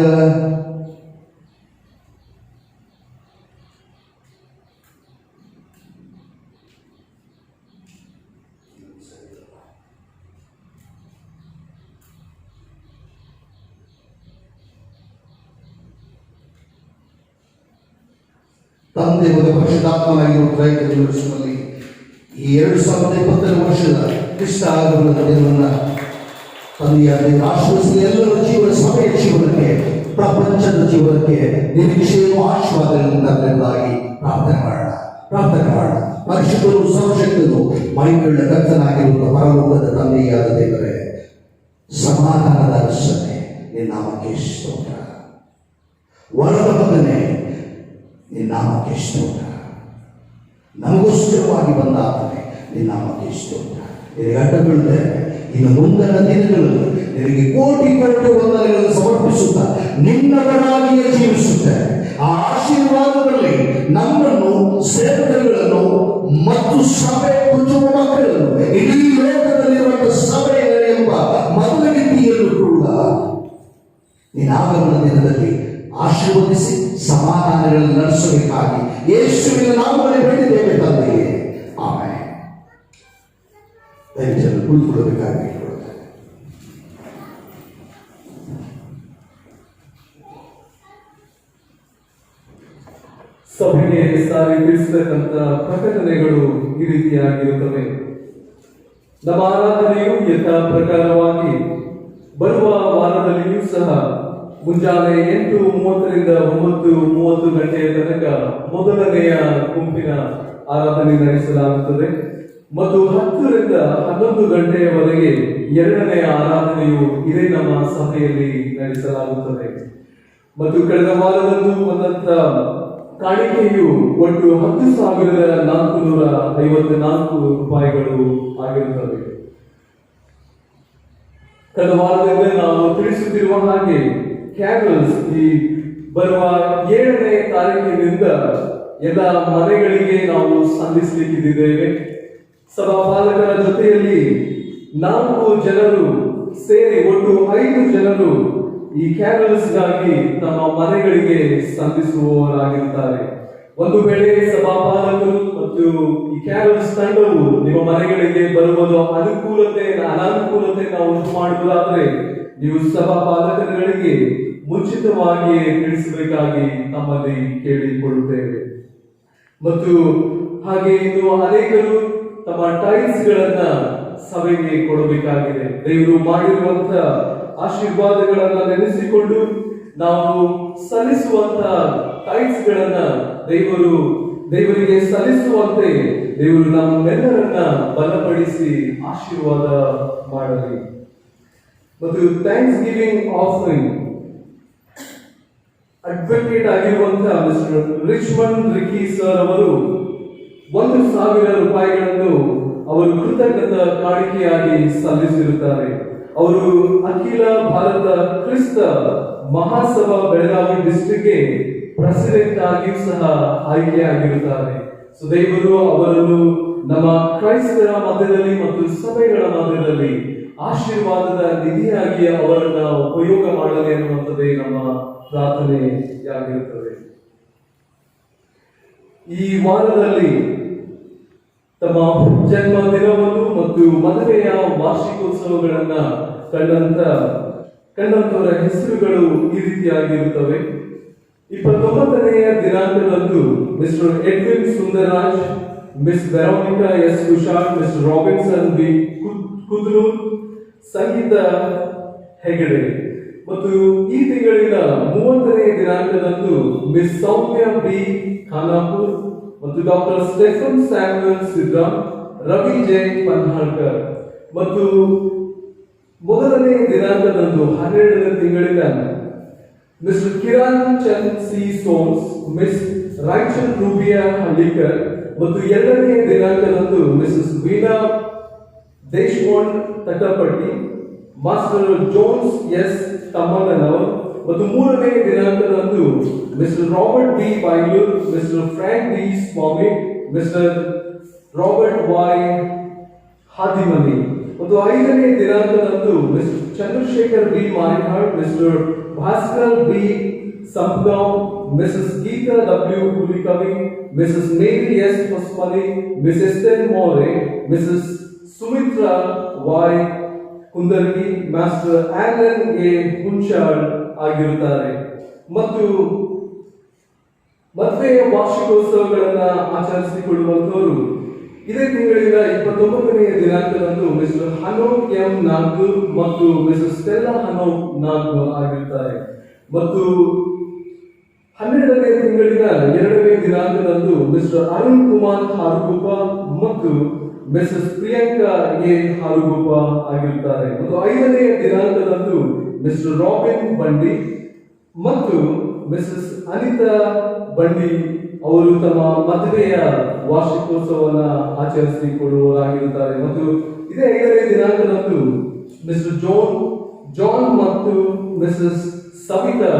ತಂದೆ ಮತ್ತು ಪರಿಶುದ್ಧಾತ್ಮನಾಗಿರುವ ತ್ರೈಕ ವರ್ಷದಲ್ಲಿ ಈ 2020 ವರ್ಷದ ಕ್ರಿಸ್ತ ಆಗಮನದ ದಿನವನ್ನ ತಂದೆಯಾದ ಆಶೀರ್ವದಿಸಿ ಎಲ್ಲರ ಜೀವನ, ಸಭೆಯ ಜೀವನಕ್ಕೆ, ಪ್ರಪಂಚದ ಜೀವನಕ್ಕೆ ನಿರೀಕ್ಷೆಯನ್ನು ಆಶೀರ್ವಾದಗಳನ್ನಾಗಿ ಪ್ರಾರ್ಥನೆ ಮಾಡೋಣ. ಪರಿಶುದ್ಧರು, ಸರ್ವಶಕ್ತನು, ಮೈಗಳ ಕರ್ತನಾಗಿರುವ ಪರಲೋಕದ ತಂದೆಯಾದ ದೇವರೇ, ಸಮಾಧಾನದ ಅರಸನೇ, ನಿನ್ನ ನಾಮಕ್ಕೆ ಸ್ತೋತ್ರ. ವರದ ಮಗನೇ, ನಿನ್ನ ನಾಮಕ್ಕೆ ಸ್ತೋತ್ರ. ನಮಗೋಸ್ಕರವಾಗಿ ಬಂದ ಆತನೇ, ನಿನ್ನ ನಾಮಕ್ಕೆ ಸ್ತೋತ್ರ. ನಿನಗೆ ಅಡ್ಡಬೀಳದೆ ಇನ್ನು ಮುಂದಿನ ದಿನಗಳಲ್ಲಿ ನಿನಗೆ ಕೋಟಿ ವಂದನೆಗಳನ್ನು ಸಮರ್ಪಿಸುತ್ತಾ ನಿನ್ನವರಾಗಿಯೇ ಜೀವಿಸುತ್ತೇವೆ. ಆ ಆಶೀರ್ವಾದದಲ್ಲಿ ನಮ್ಮನ್ನು, ಸೇವಕರುಗಳನ್ನು ಮತ್ತು ಸಭೆ ಕುಟುಂಬ ಮಕ್ಕಳನ್ನು, ಇಡೀ ಲೋಕದಲ್ಲಿರುವಂತಹ ಸಭೆ ಎಂಬ ಮತಗತಿಯಲ್ಲೂ ಕೂಡ ನಿನ್ನ ಆಗಮನ ದಿನದಲ್ಲಿ ಆಶೀರ್ವದಿಸಿ ಸಮಾಧಾನಗಳನ್ನು ನಡೆಸಬೇಕಾಗಿ ಯೇಸುವಿನ ನಾಮದಲ್ಲಿ ಬೇಡಿದ್ದೇವೆ ತಂದೆಯೇ. ಆಮೆನ್. ದಯವಿಟ್ಟು ಕುಳಿತುಕೊಳ್ಳಬೇಕಾಗಿ ಕೇಳಿಕೊಳ್ಳುತ್ತೇನೆ. ಸಭೆಗೆ ಸಾರಿ ತಿಳಿಸತಕ್ಕಂಥ ಪ್ರಕಟಣೆಗಳು ಈ ರೀತಿಯಾಗಿರುತ್ತವೆ. ನಮ್ಮ ಆರಾಧನೆಯು ಯಥಾ ಪ್ರಕಾರವಾಗಿ ಬರುವ ವಾರದಲ್ಲಿಯೂ ಸಹ ಮುಂಜಾನೆ 8:30 9:30 ಗಂಟೆಯ ತನಕ ಮೊದಲನೆಯ ಗುಂಪಿನ ಆರಾಧನೆ ನಡೆಸಲಾಗುತ್ತದೆ ಮತ್ತು 10 ರಿಂದ 11 ಗಂಟೆಯವರೆಗೆ ಎರಡನೆಯ ಆರಾಧನೆಯು ಇದೇ ನಮ್ಮ ಸಭೆಯಲ್ಲಿ ನಡೆಸಲಾಗುತ್ತದೆ. ಮತ್ತು ಕಳೆದ ವಾರದಂದು ಬಂದಂತ ಕಾಣಿಕೆಯು ಒಟ್ಟು 10,454 ರೂಪಾಯಿಗಳು ಆಗಿರುತ್ತವೆ. ಕಳೆದ ವಾರದಿಂದ ನಾವು ತಿಳಿಸುತ್ತಿರುವ ಹಾಗೆ ಕ್ಯಾರಲ್ಸ್ ಈ ಬರುವ 7ನೇ ತಾರೀಕಿನಿಂದ ಎಲ್ಲ ಮನೆಗಳಿಗೆ ನಾವು ಸಂಧಿಸಲಿಕ್ಕಿದ್ದೇವೆ. ಸಭಾಪಾಲಕರ ಜೊತೆಯಲ್ಲಿ 4 ಜನರು ಸೇರಿ ಒಟ್ಟು 5 ಜನರು ಈ ಕ್ಯಾರಲ್ಸ್ಗಾಗಿ ತಮ್ಮ ಮನೆಗಳಿಗೆ ಸಂಧಿಸುವವರಾಗಿರುತ್ತಾರೆ. ಒಂದು ವೇಳೆ ಸಭಾಪಾಲಕರು ಮತ್ತು ಈ ಕ್ಯಾರಲ್ಸ್ ತಂಡವು ನಿಮ್ಮ ಮನೆಗಳಿಗೆ ಬರುವುದು ಅನಾನುಕೂಲತೆ ನಾವು ಉಂಟು ಮಾಡುವುದಾದ್ರೆ ನೀವು ಸಭಾಪಾಲಕರುಗಳಿಗೆ ಮುಂಚಿತವಾಗಿ ತಿಳಿಸಬೇಕಾಗಿ ತಮ್ಮಲ್ಲಿ ಕೇಳಿಕೊಳ್ಳುತ್ತೇವೆ. ಮತ್ತು ಹಾಗೆ ಇನ್ನು ಅನೇಕರು ತಮ್ಮ ಟೈಲ್ಸ್ ಗಳನ್ನ ಸಭೆಗೆ ಕೊಡಬೇಕಾಗಿದೆ. ದೇವರು ಮಾಡಿರುವಂತ ಆಶೀರ್ವಾದಗಳನ್ನ ನೆನೆಸಿಕೊಂಡು ನಾವು ಸಲ್ಲಿಸುವಂತ ಟೈಲ್ಸ್ ಗಳನ್ನ ದೇವರಿಗೆ ಸಲ್ಲಿಸುವಂತೆ ದೇವರು ನಮ್ಮೆಲ್ಲರನ್ನ ಬಲಪಡಿಸಿ ಆಶೀರ್ವಾದ ಮಾಡಲಿ. ಮತ್ತು ಥ್ಯಾಂಕ್ಸ್ ಗಿವಿಂಗ್ ಆಫರಿಂಗ್ ಅಡ್ವೊಕೇಟ್ ಆಗಿರುವಂತಹ ಮಿಸ್ಟರ್ ರಿಚ್ಮಂಡ್ ರಿಕಿ ಸರ್ ಅವರು 1,000 ರೂಪಾಯಿಗಳನ್ನು ಅವರು ಕೃತಜ್ಞತಾ ಕಾಣಿಕೆಯಾಗಿ ಸಲ್ಲಿಸಿರುತ್ತಾರೆ. ಅವರು ಅಖಿಲ ಭಾರತ ಕ್ರಿಸ್ತ ಮಹಾಸಭಾ ಬೆಳಗಾವಿ ಡಿಸ್ಟ್ರಿಕ್ಟ್ಗೆ ಪ್ರೆಸಿಡೆಂಟ್ ಆಗಿಯೂ ಸಹ ಆಯ್ಕೆಯಾಗಿರುತ್ತಾರೆ. ಸೊ ದೇವರು ಅವರನ್ನು ನಮ್ಮ ಕ್ರೈಸ್ತರ ಮಧ್ಯದಲ್ಲಿ ಮತ್ತು ಸಭೆಗಳ ಮಧ್ಯದಲ್ಲಿ ಆಶೀರ್ವಾದದ ನಿಧಿಯಾಗಿ ಅವರನ್ನ ಉಪಯೋಗ ಮಾಡಲಿ ಅನ್ನುವಂಥದ್ದೇ ನಮ್ಮ ಪ್ರಾರ್ಥನೆಯಾಗಿರುತ್ತದೆ. ಈ ವಾರದಲ್ಲಿ ತಮ್ಮ ಜನ್ಮ ದಿನವನ್ನು ಮತ್ತು ಮದುವೆಯ ವಾರ್ಷಿಕೋತ್ಸವಗಳನ್ನ ಕಂಡಂತವರ ಹೆಸರುಗಳು ಈ ರೀತಿಯಾಗಿರುತ್ತವೆ. 29ನೆಯ ದಿನಾಂಕದಂದು mister Edwin Sundararaj, miss Veronica S Kushal, mister Robinson B Kudlur, Sangeeta Hegde. ಮತ್ತು ಈ ತಿಂಗಳಿನ 30ನೇ ದಿನಾಂಕದಂದು ಮಿಸ್ ಸೌಮ್ಯ ಬಿ ಖಾನಾಪುರ್ ಮತ್ತು doctor Stephen Samuel Sidram, Ravi J Panhalkar. ಮತ್ತು ಮೊದಲನೇ ದಿನಾಂಕದಂದು 12ನೇ ತಿಂಗಳಿನ mister Kiran Chand C Soms, miss Rachel Rubia Hallikar. ಮತ್ತು 2ನೇ ದಿನಾಂಕದಂದು missus Veena Deshpande Tattapatti, master Jones S Tammannanavar. ಮತ್ತು 3ನೇ ದಿನಾಂಕದಂದು mister Robert B Bailur, mister Frank D Swami, mister Robert Y Hadimani. ಮತ್ತು 5ನೇ ದಿನಾಂಕದಂದು mister Chandrashekhar B Marihal, mister Bhaskar B Sampgaon, missus Geeta W Hulikavi, missus Mary S Hosmani, miss Esther More, missus Sumitra Y Kundargi, master Alan A Hunshal ಆಗಿರುತ್ತಾರೆ. ಮತ್ತು ಮದುವೆಯ ವಾರ್ಷಿಕೋತ್ಸವಗಳನ್ನ ಆಚರಿಸಿಕೊಳ್ಳುವಂತವರು ಇದೇ ತಿಂಗಳಿನ 29ನೇ ದಿನಾಂಕದಂದು ಮಿಸ್ಟರ್ ಹನೋಕ್ ಎಂ ನಾಗ್ದೂರ್ ಮತ್ತು ಮಿಸಸ್ ಸ್ಟೆಲ್ಲಾ ಹನೋಕ್ ನಾಗ್ದೂರ್ ಆಗಿರುತ್ತಾರೆ. ಮತ್ತು 12ನೇ ತಿಂಗಳಿನ 2ನೇ ದಿನಾಂಕದಂದು ಮಿಸ್ಟರ್ ಅರುಣ್ ಕುಮಾರ್ ಹಾರುಗುಪ್ಪ ಮತ್ತು ಮಿಸಸ್ ಪ್ರಿಯಾಂಕಾ ಎ ಹಾರುಗುಪ್ಪ ಆಗಿರುತ್ತಾರೆ. ಮತ್ತು 5ನೇ ದಿನಾಂಕದಂದು ಮಿಸ್ಟರ್ ರಾಬಿನ್ ಬಂಡಿ ಮತ್ತು ಮಿಸಸ್ ಅನಿತಾ ಬಂಡಿ ಅವರು ತಮ್ಮ ಮದುವೆಯ ವಾರ್ಷಿಕೋತ್ಸವವನ್ನು ಆಚರಿಸಿಕೊಳ್ಳುವವರಾಗಿರುತ್ತಾರೆ. ಮತ್ತು ಇದೇ 5ನೇ ದಿನಾಂಕದಂದು ಮಿಸ್ಟರ್ ಜಾನ್ ಮತ್ತು ಮಿಸಸ್ ಸವಿತಾ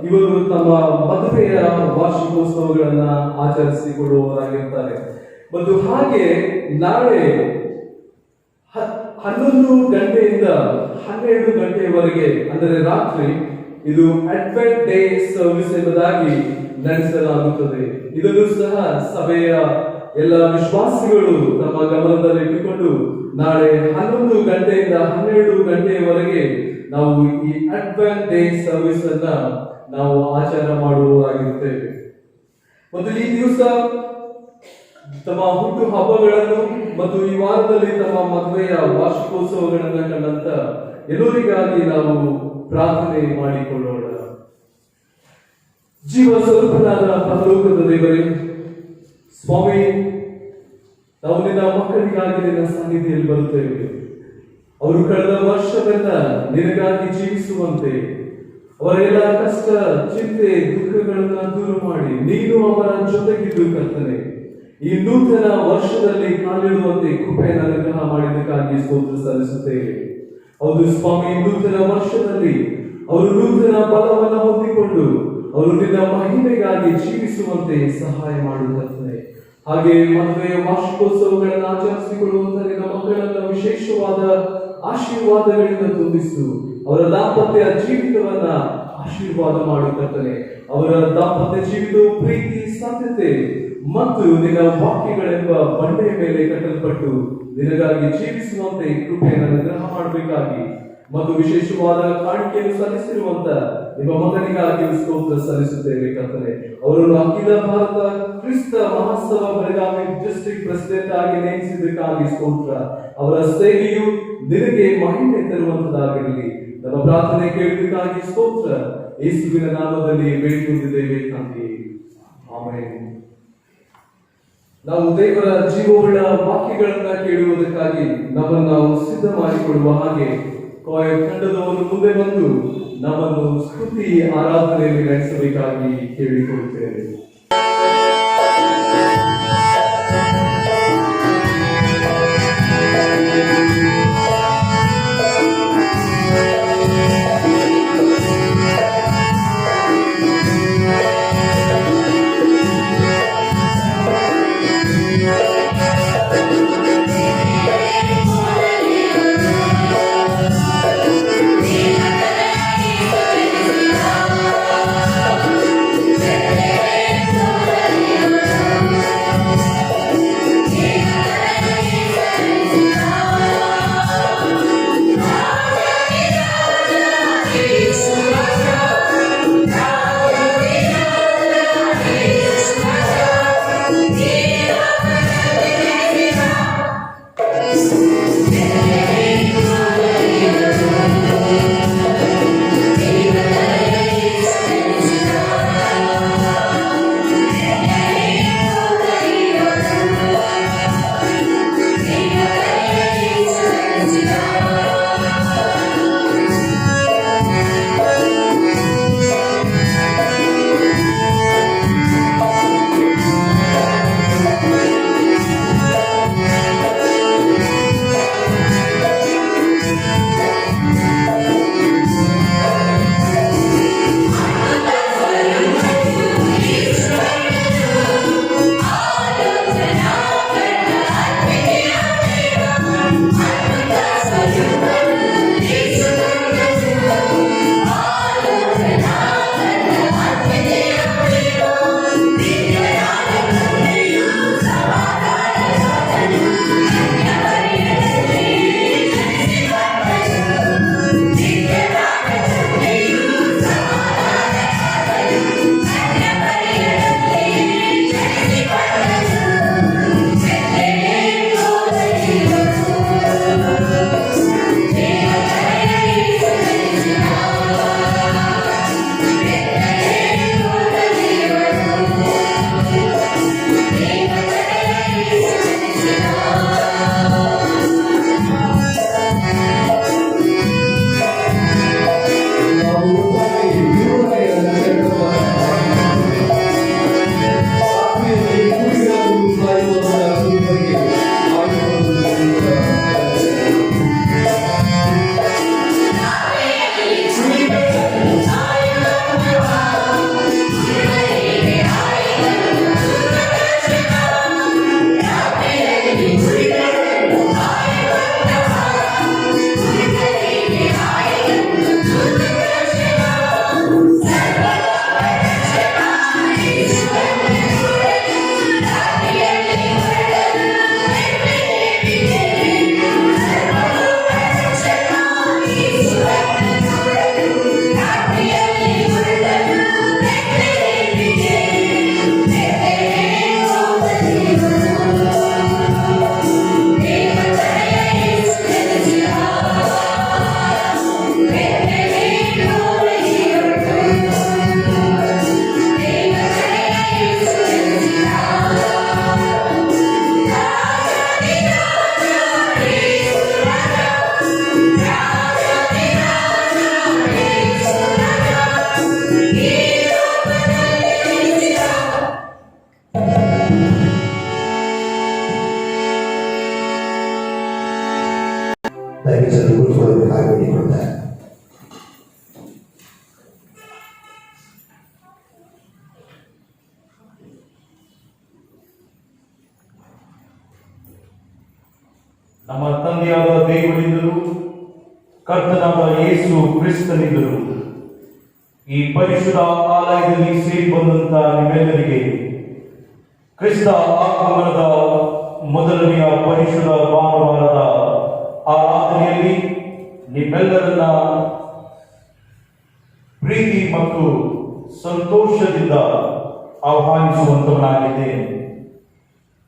ಇವರು ತಮ್ಮ ಮದುವೆಯ ವಾರ್ಷಿಕೋತ್ಸವಗಳನ್ನ ಆಚರಿಸಿಕೊಳ್ಳುವವರಾಗಿರ್ತಾರೆ. ಮತ್ತು ಹಾಗೆ ನಾಳೆ 11 ಗಂಟೆಯಿಂದ 12 ಗಂಟೆಯವರೆಗೆ ಅಂದರೆ ರಾತ್ರಿ ಇದು ಅಡ್ವೆಂಟ್ ಡೇ ಸರ್ವಿಸ್ ಎಂಬುದಾಗಿ ನಡೆಸಲಾಗುತ್ತದೆ. ಇದನ್ನು ಸಹ ಸಭೆಯ ಎಲ್ಲ ವಿಶ್ವಾಸಿಗಳು ತಮ್ಮ ಗಮನದಲ್ಲಿಟ್ಟುಕೊಂಡು ನಾಳೆ 11 ಗಂಟೆಯಿಂದ 12 ಗಂಟೆಯವರೆಗೆ ನಾವು ಈ ಅಡ್ವೆಂಟ್ ಡೇ ಸರ್ವಿಸ್ ಅನ್ನ ನಾವು ಆಚರಣೆ ಮಾಡುವವರಾಗಿರುತ್ತೇವೆ. ಮತ್ತು ಈ ದಿವಸ ತಮ್ಮ ಹುಟ್ಟು ಹಬ್ಬಗಳನ್ನು ಮತ್ತು ಈ ವಾರದಲ್ಲಿ ತಮ್ಮ ಮದುವೆಯ ವಾರ್ಷಿಕೋತ್ಸವಗಳನ್ನು ಕಂಡಂತ ಎಲ್ಲರಿಗಾಗಿ ನಾವು ಪ್ರಾರ್ಥನೆ ಮಾಡಿಕೊಳ್ಳೋಣ. ಜೀವ ಸ್ವರೂಪನಾದ ಪರಲೋಕದ ದೇವರೇ, ಸ್ವಾಮಿ, ನಾವು ನಿನ್ನ ಮಕ್ಕಳಿಗಾಗಿ ನಿನ್ನ ಸನ್ನಿಧಿಯಲ್ಲಿ ಬರುತ್ತೇವೆ. ಅವರು ಕಳೆದ ವರ್ಷವೆಲ್ಲ ನಿನಗಾಗಿ ಜೀವಿಸುವಂತೆ ಅವರ ಎಲ್ಲ ಕಷ್ಟ, ಚಿಂತೆ, ದುಃಖಗಳನ್ನ ದೂರ ಮಾಡಿ ನೀನು ಅವರ ಜೊತೆಗಿದ್ದು ಕರ್ತನೆ ಈ ನೂತನ ವರ್ಷದಲ್ಲಿ ಕಾಲಿಡುವಂತೆ ಕೃಪೆಯನ್ನು ಅನುಗ್ರಹ ಮಾಡಿದ್ದಕ್ಕಾಗಿ ಸ್ತೋತ್ರ ಸಲ್ಲಿಸುತ್ತೇವೆ. ಹೌದು ಸ್ವಾಮಿ, ನೂತನ ವರ್ಷದಲ್ಲಿ ಅವರು ನೂತನ ಬಲವನ್ನು ಹೊಂದಿಕೊಂಡು ಅವರು ನಿನ್ನ ಮಹಿಮೆಗಾಗಿ ಜೀವಿಸುವಂತೆ ಸಹಾಯ ಮಾಡುತ್ತಾರೆ. ಹಾಗೆ ಮದುವೆಯ ವಾರ್ಷಿಕೋತ್ಸವಗಳನ್ನು ಆಚರಿಸಿಕೊಳ್ಳುವಂತ ನಿನ್ನ ಮಕ್ಕಳನ್ನ ವಿಶೇಷವಾದ ಆಶೀರ್ವಾದಗಳಿಂದ ತುಂಬಿಸು. ಅವರ ದಾಂಪತ್ಯ ಜೀವಿತವನ್ನ ಆಶೀರ್ವಾದ ಮಾಡುತ್ತಾರೆ. ಅವರ ದಾಂಪತ್ಯ ಜೀವಿತವು ಪ್ರೀತಿ, ಸಾಧ್ಯತೆ ಮತ್ತು ನಿನ್ನ ವಾಕ್ಯಗಳೆಂಬ ಬಂಡೆಯ ಮೇಲೆ ಕಟ್ಟಲ್ಪಟ್ಟು ನಿನಗಾಗಿ ಜೀವಿಸುವಂತೆ ಕೃಪೆಯನ್ನು ಅನುಗ್ರಹ ಮಾಡಬೇಕಾಗಿ ಮತ್ತು ವಿಶೇಷವಾದ ಕಾಣಿಕೆಯನ್ನು ಸಲ್ಲಿಸಿರುವಂತ ನಿಮ್ಮ ಮಗನಿಗಾಗಿ ಸ್ತೋತ್ರ ಸಲ್ಲಿಸುತ್ತೇವೆ ಕರ್ತನೆ. ಅವರನ್ನು ಅಖಿಲ ಭಾರತ ಕ್ರಿಸ್ತ ಮಹಾಸಭಾ ಬೆಳಗಾವಿ ಡಿಸ್ಟ್ರಿಕ್ಟ್ ಪ್ರೆಸಿಡೆಂಟ್ ಆಗಿ ನೇಮಿಸಿದ್ದಕ್ಕಾಗಿ ಸ್ತೋತ್ರ. ಅವರ ಸೇವೆಯು ನಿನಗೆ ಮಹಿಮೆ ತರುವಂತದಾಗಿರಲಿ. ನಮ್ಮ ಪ್ರಾರ್ಥನೆ ಕೇಳಿದ್ದಕ್ಕಾಗಿ ಸ್ತೋತ್ರ. ಯೇಸುವಿನ ನಾಮದಲ್ಲಿ ಬೇಡಿಕೊಂಡಿದ್ದೇವೆ ತಂದೆ, ಆಮೆನ್. ನಾವು ದೇವರ ಜೀವವುಳ್ಳ ವಾಕ್ಯಗಳನ್ನ ಕೇಳುವುದಕ್ಕಾಗಿ ನಮ್ಮನ್ನು ನಾವು ಸಿದ್ಧ ಮಾಡಿಕೊಳ್ಳುವ ಹಾಗೆ ತಂಡದವರು ಮುಂದೆ ಬಂದು ನಮ್ಮನ್ನು ಸ್ತುತಿ ಆರಾಧನೆಯಲ್ಲಿ ನಡೆಸಬೇಕಾಗಿ ಕೇಳಿಕೊಳ್ಳುತ್ತೇವೆ. Yeah. ದಯವಿಟ್ಟು ಕುಳಿತುಕೊಳ್ಳಬೇಕಾಗಿ ಬೇಡಿಕೊಳ್ತಾರೆ. ನಮ್ಮ ತಂದೆಯಾದ ದೇವರಿಂದಲೂ ಕರ್ತನಾದ ಯೇಸು ಕ್ರಿಸ್ತನಿಂದಲೂ ಈ ಪರಿಶುದ್ಧ ಆಲಯದಲ್ಲಿ ಸೇರಿ ಬಂದಂತ ನಿಮ್ಮೆಲ್ಲರಿಗೆ ಕ್ರಿಸ್ತ ಆಗಮನದ ಮೊದಲನೆಯ ಪರಿಶುದ್ಧ ಭಾನುವಾರದ ಆರಾಧನೆಯಲ್ಲಿ ನಿಮ್ಮೆಲ್ಲರನ್ನ ಪ್ರೀತಿ ಮತ್ತು ಸಂತೋಷದಿಂದ ಆಹ್ವಾನಿಸುವಂತವನಾಗಿದ್ದೇನೆ.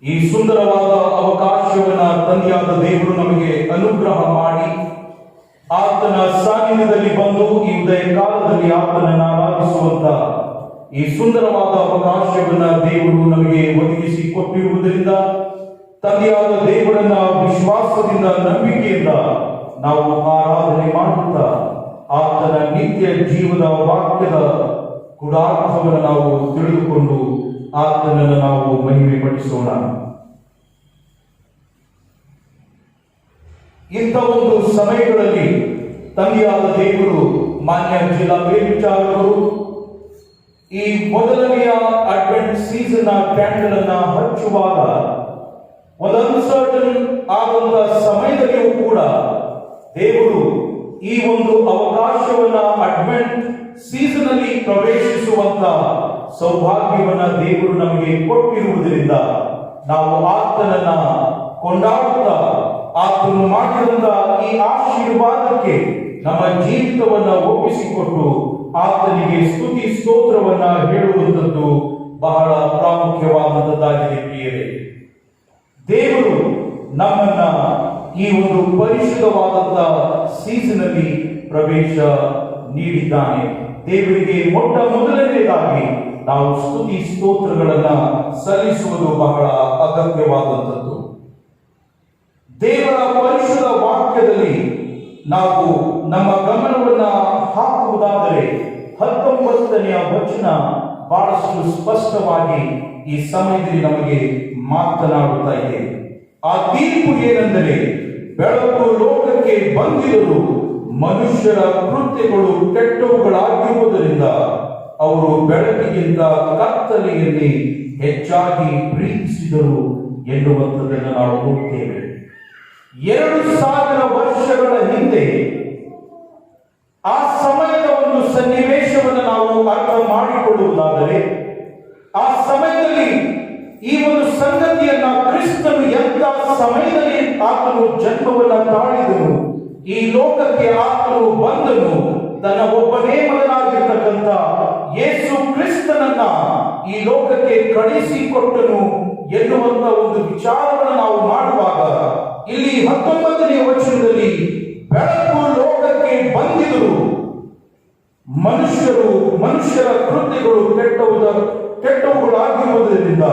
ಈ ಸುಂದರವಾದ ಅವಕಾಶವನ್ನ ತಂದೆಯಾದ ದೇವರು ನಮಗೆ ಅನುಗ್ರಹ ಮಾಡಿ ಆತನ ಸಾನ್ನಿಧ್ಯದಲ್ಲಿ ಬಂದು ಈ ಉದಯ ಕಾಲದಲ್ಲಿ ಆತನನ್ನು ಆರಾಧಿಸುವಂತ ಈ ಸುಂದರವಾದ ಅವಕಾಶವನ್ನ ದೇವರು ನಮಗೆ ಒದಗಿಸಿ ಕೊಟ್ಟಿರುವುದರಿಂದ ತಂದೆಯಾದ ದೇವರನ್ನ ವಿಶ್ವಾಸದಿಂದ ನಂಬಿಕೆಯಿಂದ ನಾವು ಆರಾಧನೆ ಮಾಡುತ್ತಾ ಆತನ ನಿತ್ಯ ಜೀವದ ವಾಕ್ಯದ ಗುಡಾರ್ಥವನ್ನು ನಾವು ತಿಳಿದುಕೊಂಡು ಆತನನ್ನು ನಾವು ಮಹಿಮೆ ಪಡಿಸೋಣ. ಇಂಥ ಒಂದು ಸಮಯಗಳಲ್ಲಿ ತಂದೆಯಾದ ದೇವರು ಮಾನ್ಯ ಜಿಲ್ಲಾ ಮೇಲ್ವಿಚಾರಕರು ಈ ಮೊದಲನೆಯ ಅಡ್ವೆಂಟ್ ಸೀಸನ್ ಕ್ಯಾಂಡಲ್ ಅನ್ನ ಹಚ್ಚುವಾಗ ಒಂದು ಅನ್ಸರ್ಟನ್ ಆದಂತ ಸಮಯದಲ್ಲಿಯೂ ಕೂಡ ದೇವರು ಈ ಒಂದು ಅವಕಾಶವನ್ನ ಅಡ್ವೆಂಟ್ ಸೀಸನ್ ಅಲ್ಲಿ ಪ್ರವೇಶಿಸುವಂತ ಸೌಭಾಗ್ಯವನ್ನ ದೇವರು ನಮಗೆ ಕೊಟ್ಟಿರುವುದರಿಂದ ನಾವು ಆತನನ್ನ ಕೊಂಡಾಡುತ್ತಾ ಆತನು ಮಾಡಿದಂತ ಈ ಆಶೀರ್ವಾದಕ್ಕೆ ನಮ್ಮ ಜೀವಿತವನ್ನ ಒಪ್ಪಿಸಿಕೊಟ್ಟು ಆತನಿಗೆ ಸ್ತುತಿ ಸ್ತೋತ್ರವನ್ನ ಹೇಳುವಂಥದ್ದು ಬಹಳ ಪ್ರಾಮುಖ್ಯವಾದಂಥದ್ದಾಗಿದೆ. ಪ್ರಿಯರೇ, ದೇವರು ನಮ್ಮನ್ನ ಈ ಒಂದು ಪರಿಶುದ್ಧವಾದಂತ ಸೀಸನ್ ಅಲ್ಲಿ ಪ್ರವೇಶ ನೀಡಿದ್ದಾನೆ. ದೇವರಿಗೆ ಮೊಟ್ಟ ಮೊದಲನೇದಾಗಿ ನಾವು ಸ್ತುತಿ ಸ್ತೋತ್ರಗಳನ್ನ ಸಲ್ಲಿಸುವುದು ಬಹಳ ಅಗತ್ಯವಾದಂಥದ್ದು. ದೇವರ ಪರಿಶುದ್ಧ ವಾಕ್ಯದಲ್ಲಿ ನಾವು ನಮ್ಮ ಗಮನವನ್ನ ಹಾಕುವುದಾದರೆ 19ನೇ ವಚನ ಬಹಳಷ್ಟು ಸ್ಪಷ್ಟವಾಗಿ ಈ ಸಮಯದಲ್ಲಿ ನಮಗೆ ಮಾತನಾಡುತ್ತಾ ಇದೆ. ಆ ತೀರ್ಪು ಏನೆಂದರೆ, ಬೆಳಕು ಲೋಕಕ್ಕೆ ಬಂದಿರಲು ಮನುಷ್ಯರ ಕೃತ್ಯಗಳು ಕೆಟ್ಟವುಗಳಾಗಿರುವುದರಿಂದ ಅವರು ಬೆಳಕಿಗಿಂತ ಕತ್ತಲೆಯಲ್ಲಿ ಹೆಚ್ಚಾಗಿ ಪ್ರೀತಿಸಿದರು ಎನ್ನುವಂಥದ್ದನ್ನು ನಾವು ನೋಡ್ತೇವೆ. 2000 ವರ್ಷಗಳ ಹಿಂದೆ ಆ ಸಮಯದ ಒಂದು ಸನ್ನಿವೇಶವನ್ನು ನಾವು ಅರ್ಥ ಮಾಡಿಕೊಳ್ಳುವುದಾದರೆ, ಆ ಸಮಯದಲ್ಲಿ ಈ ಒಂದು ಸಂಗತಿಯನ್ನ ಕ್ರಿಸ್ತನು ಎಂತ ಸಮಯದಲ್ಲಿ ಆತನು ಜನ್ಮವನ್ನ ತಾಳಿದನು, ಈ ಲೋಕಕ್ಕೆ ಆತನು ಬಂದನು, ತನ್ನ ಒಬ್ಬನೇ ಮಗನಾಗಿರ್ತಕ್ಕಂಥ ಯೇಸು ಕ್ರಿಸ್ತನನ್ನ ಈ ಲೋಕಕ್ಕೆ ಕಳಿಸಿಕೊಟ್ಟನು ಎನ್ನುವಂತ ಒಂದು ವಿಚಾರವನ್ನು ನಾವು ಮಾಡುವಾಗ ಇಲ್ಲಿ 19ನೇ ವಚನದಲ್ಲಿ ಬೆಳಕು ಲೋಕಕ್ಕೆ ಬಂದಿದರು, ಮನುಷ್ಯರ ಕೃತ್ಯಗಳು ಕೆಟ್ಟವುಗಳಾಗಿರುವುದರಿಂದ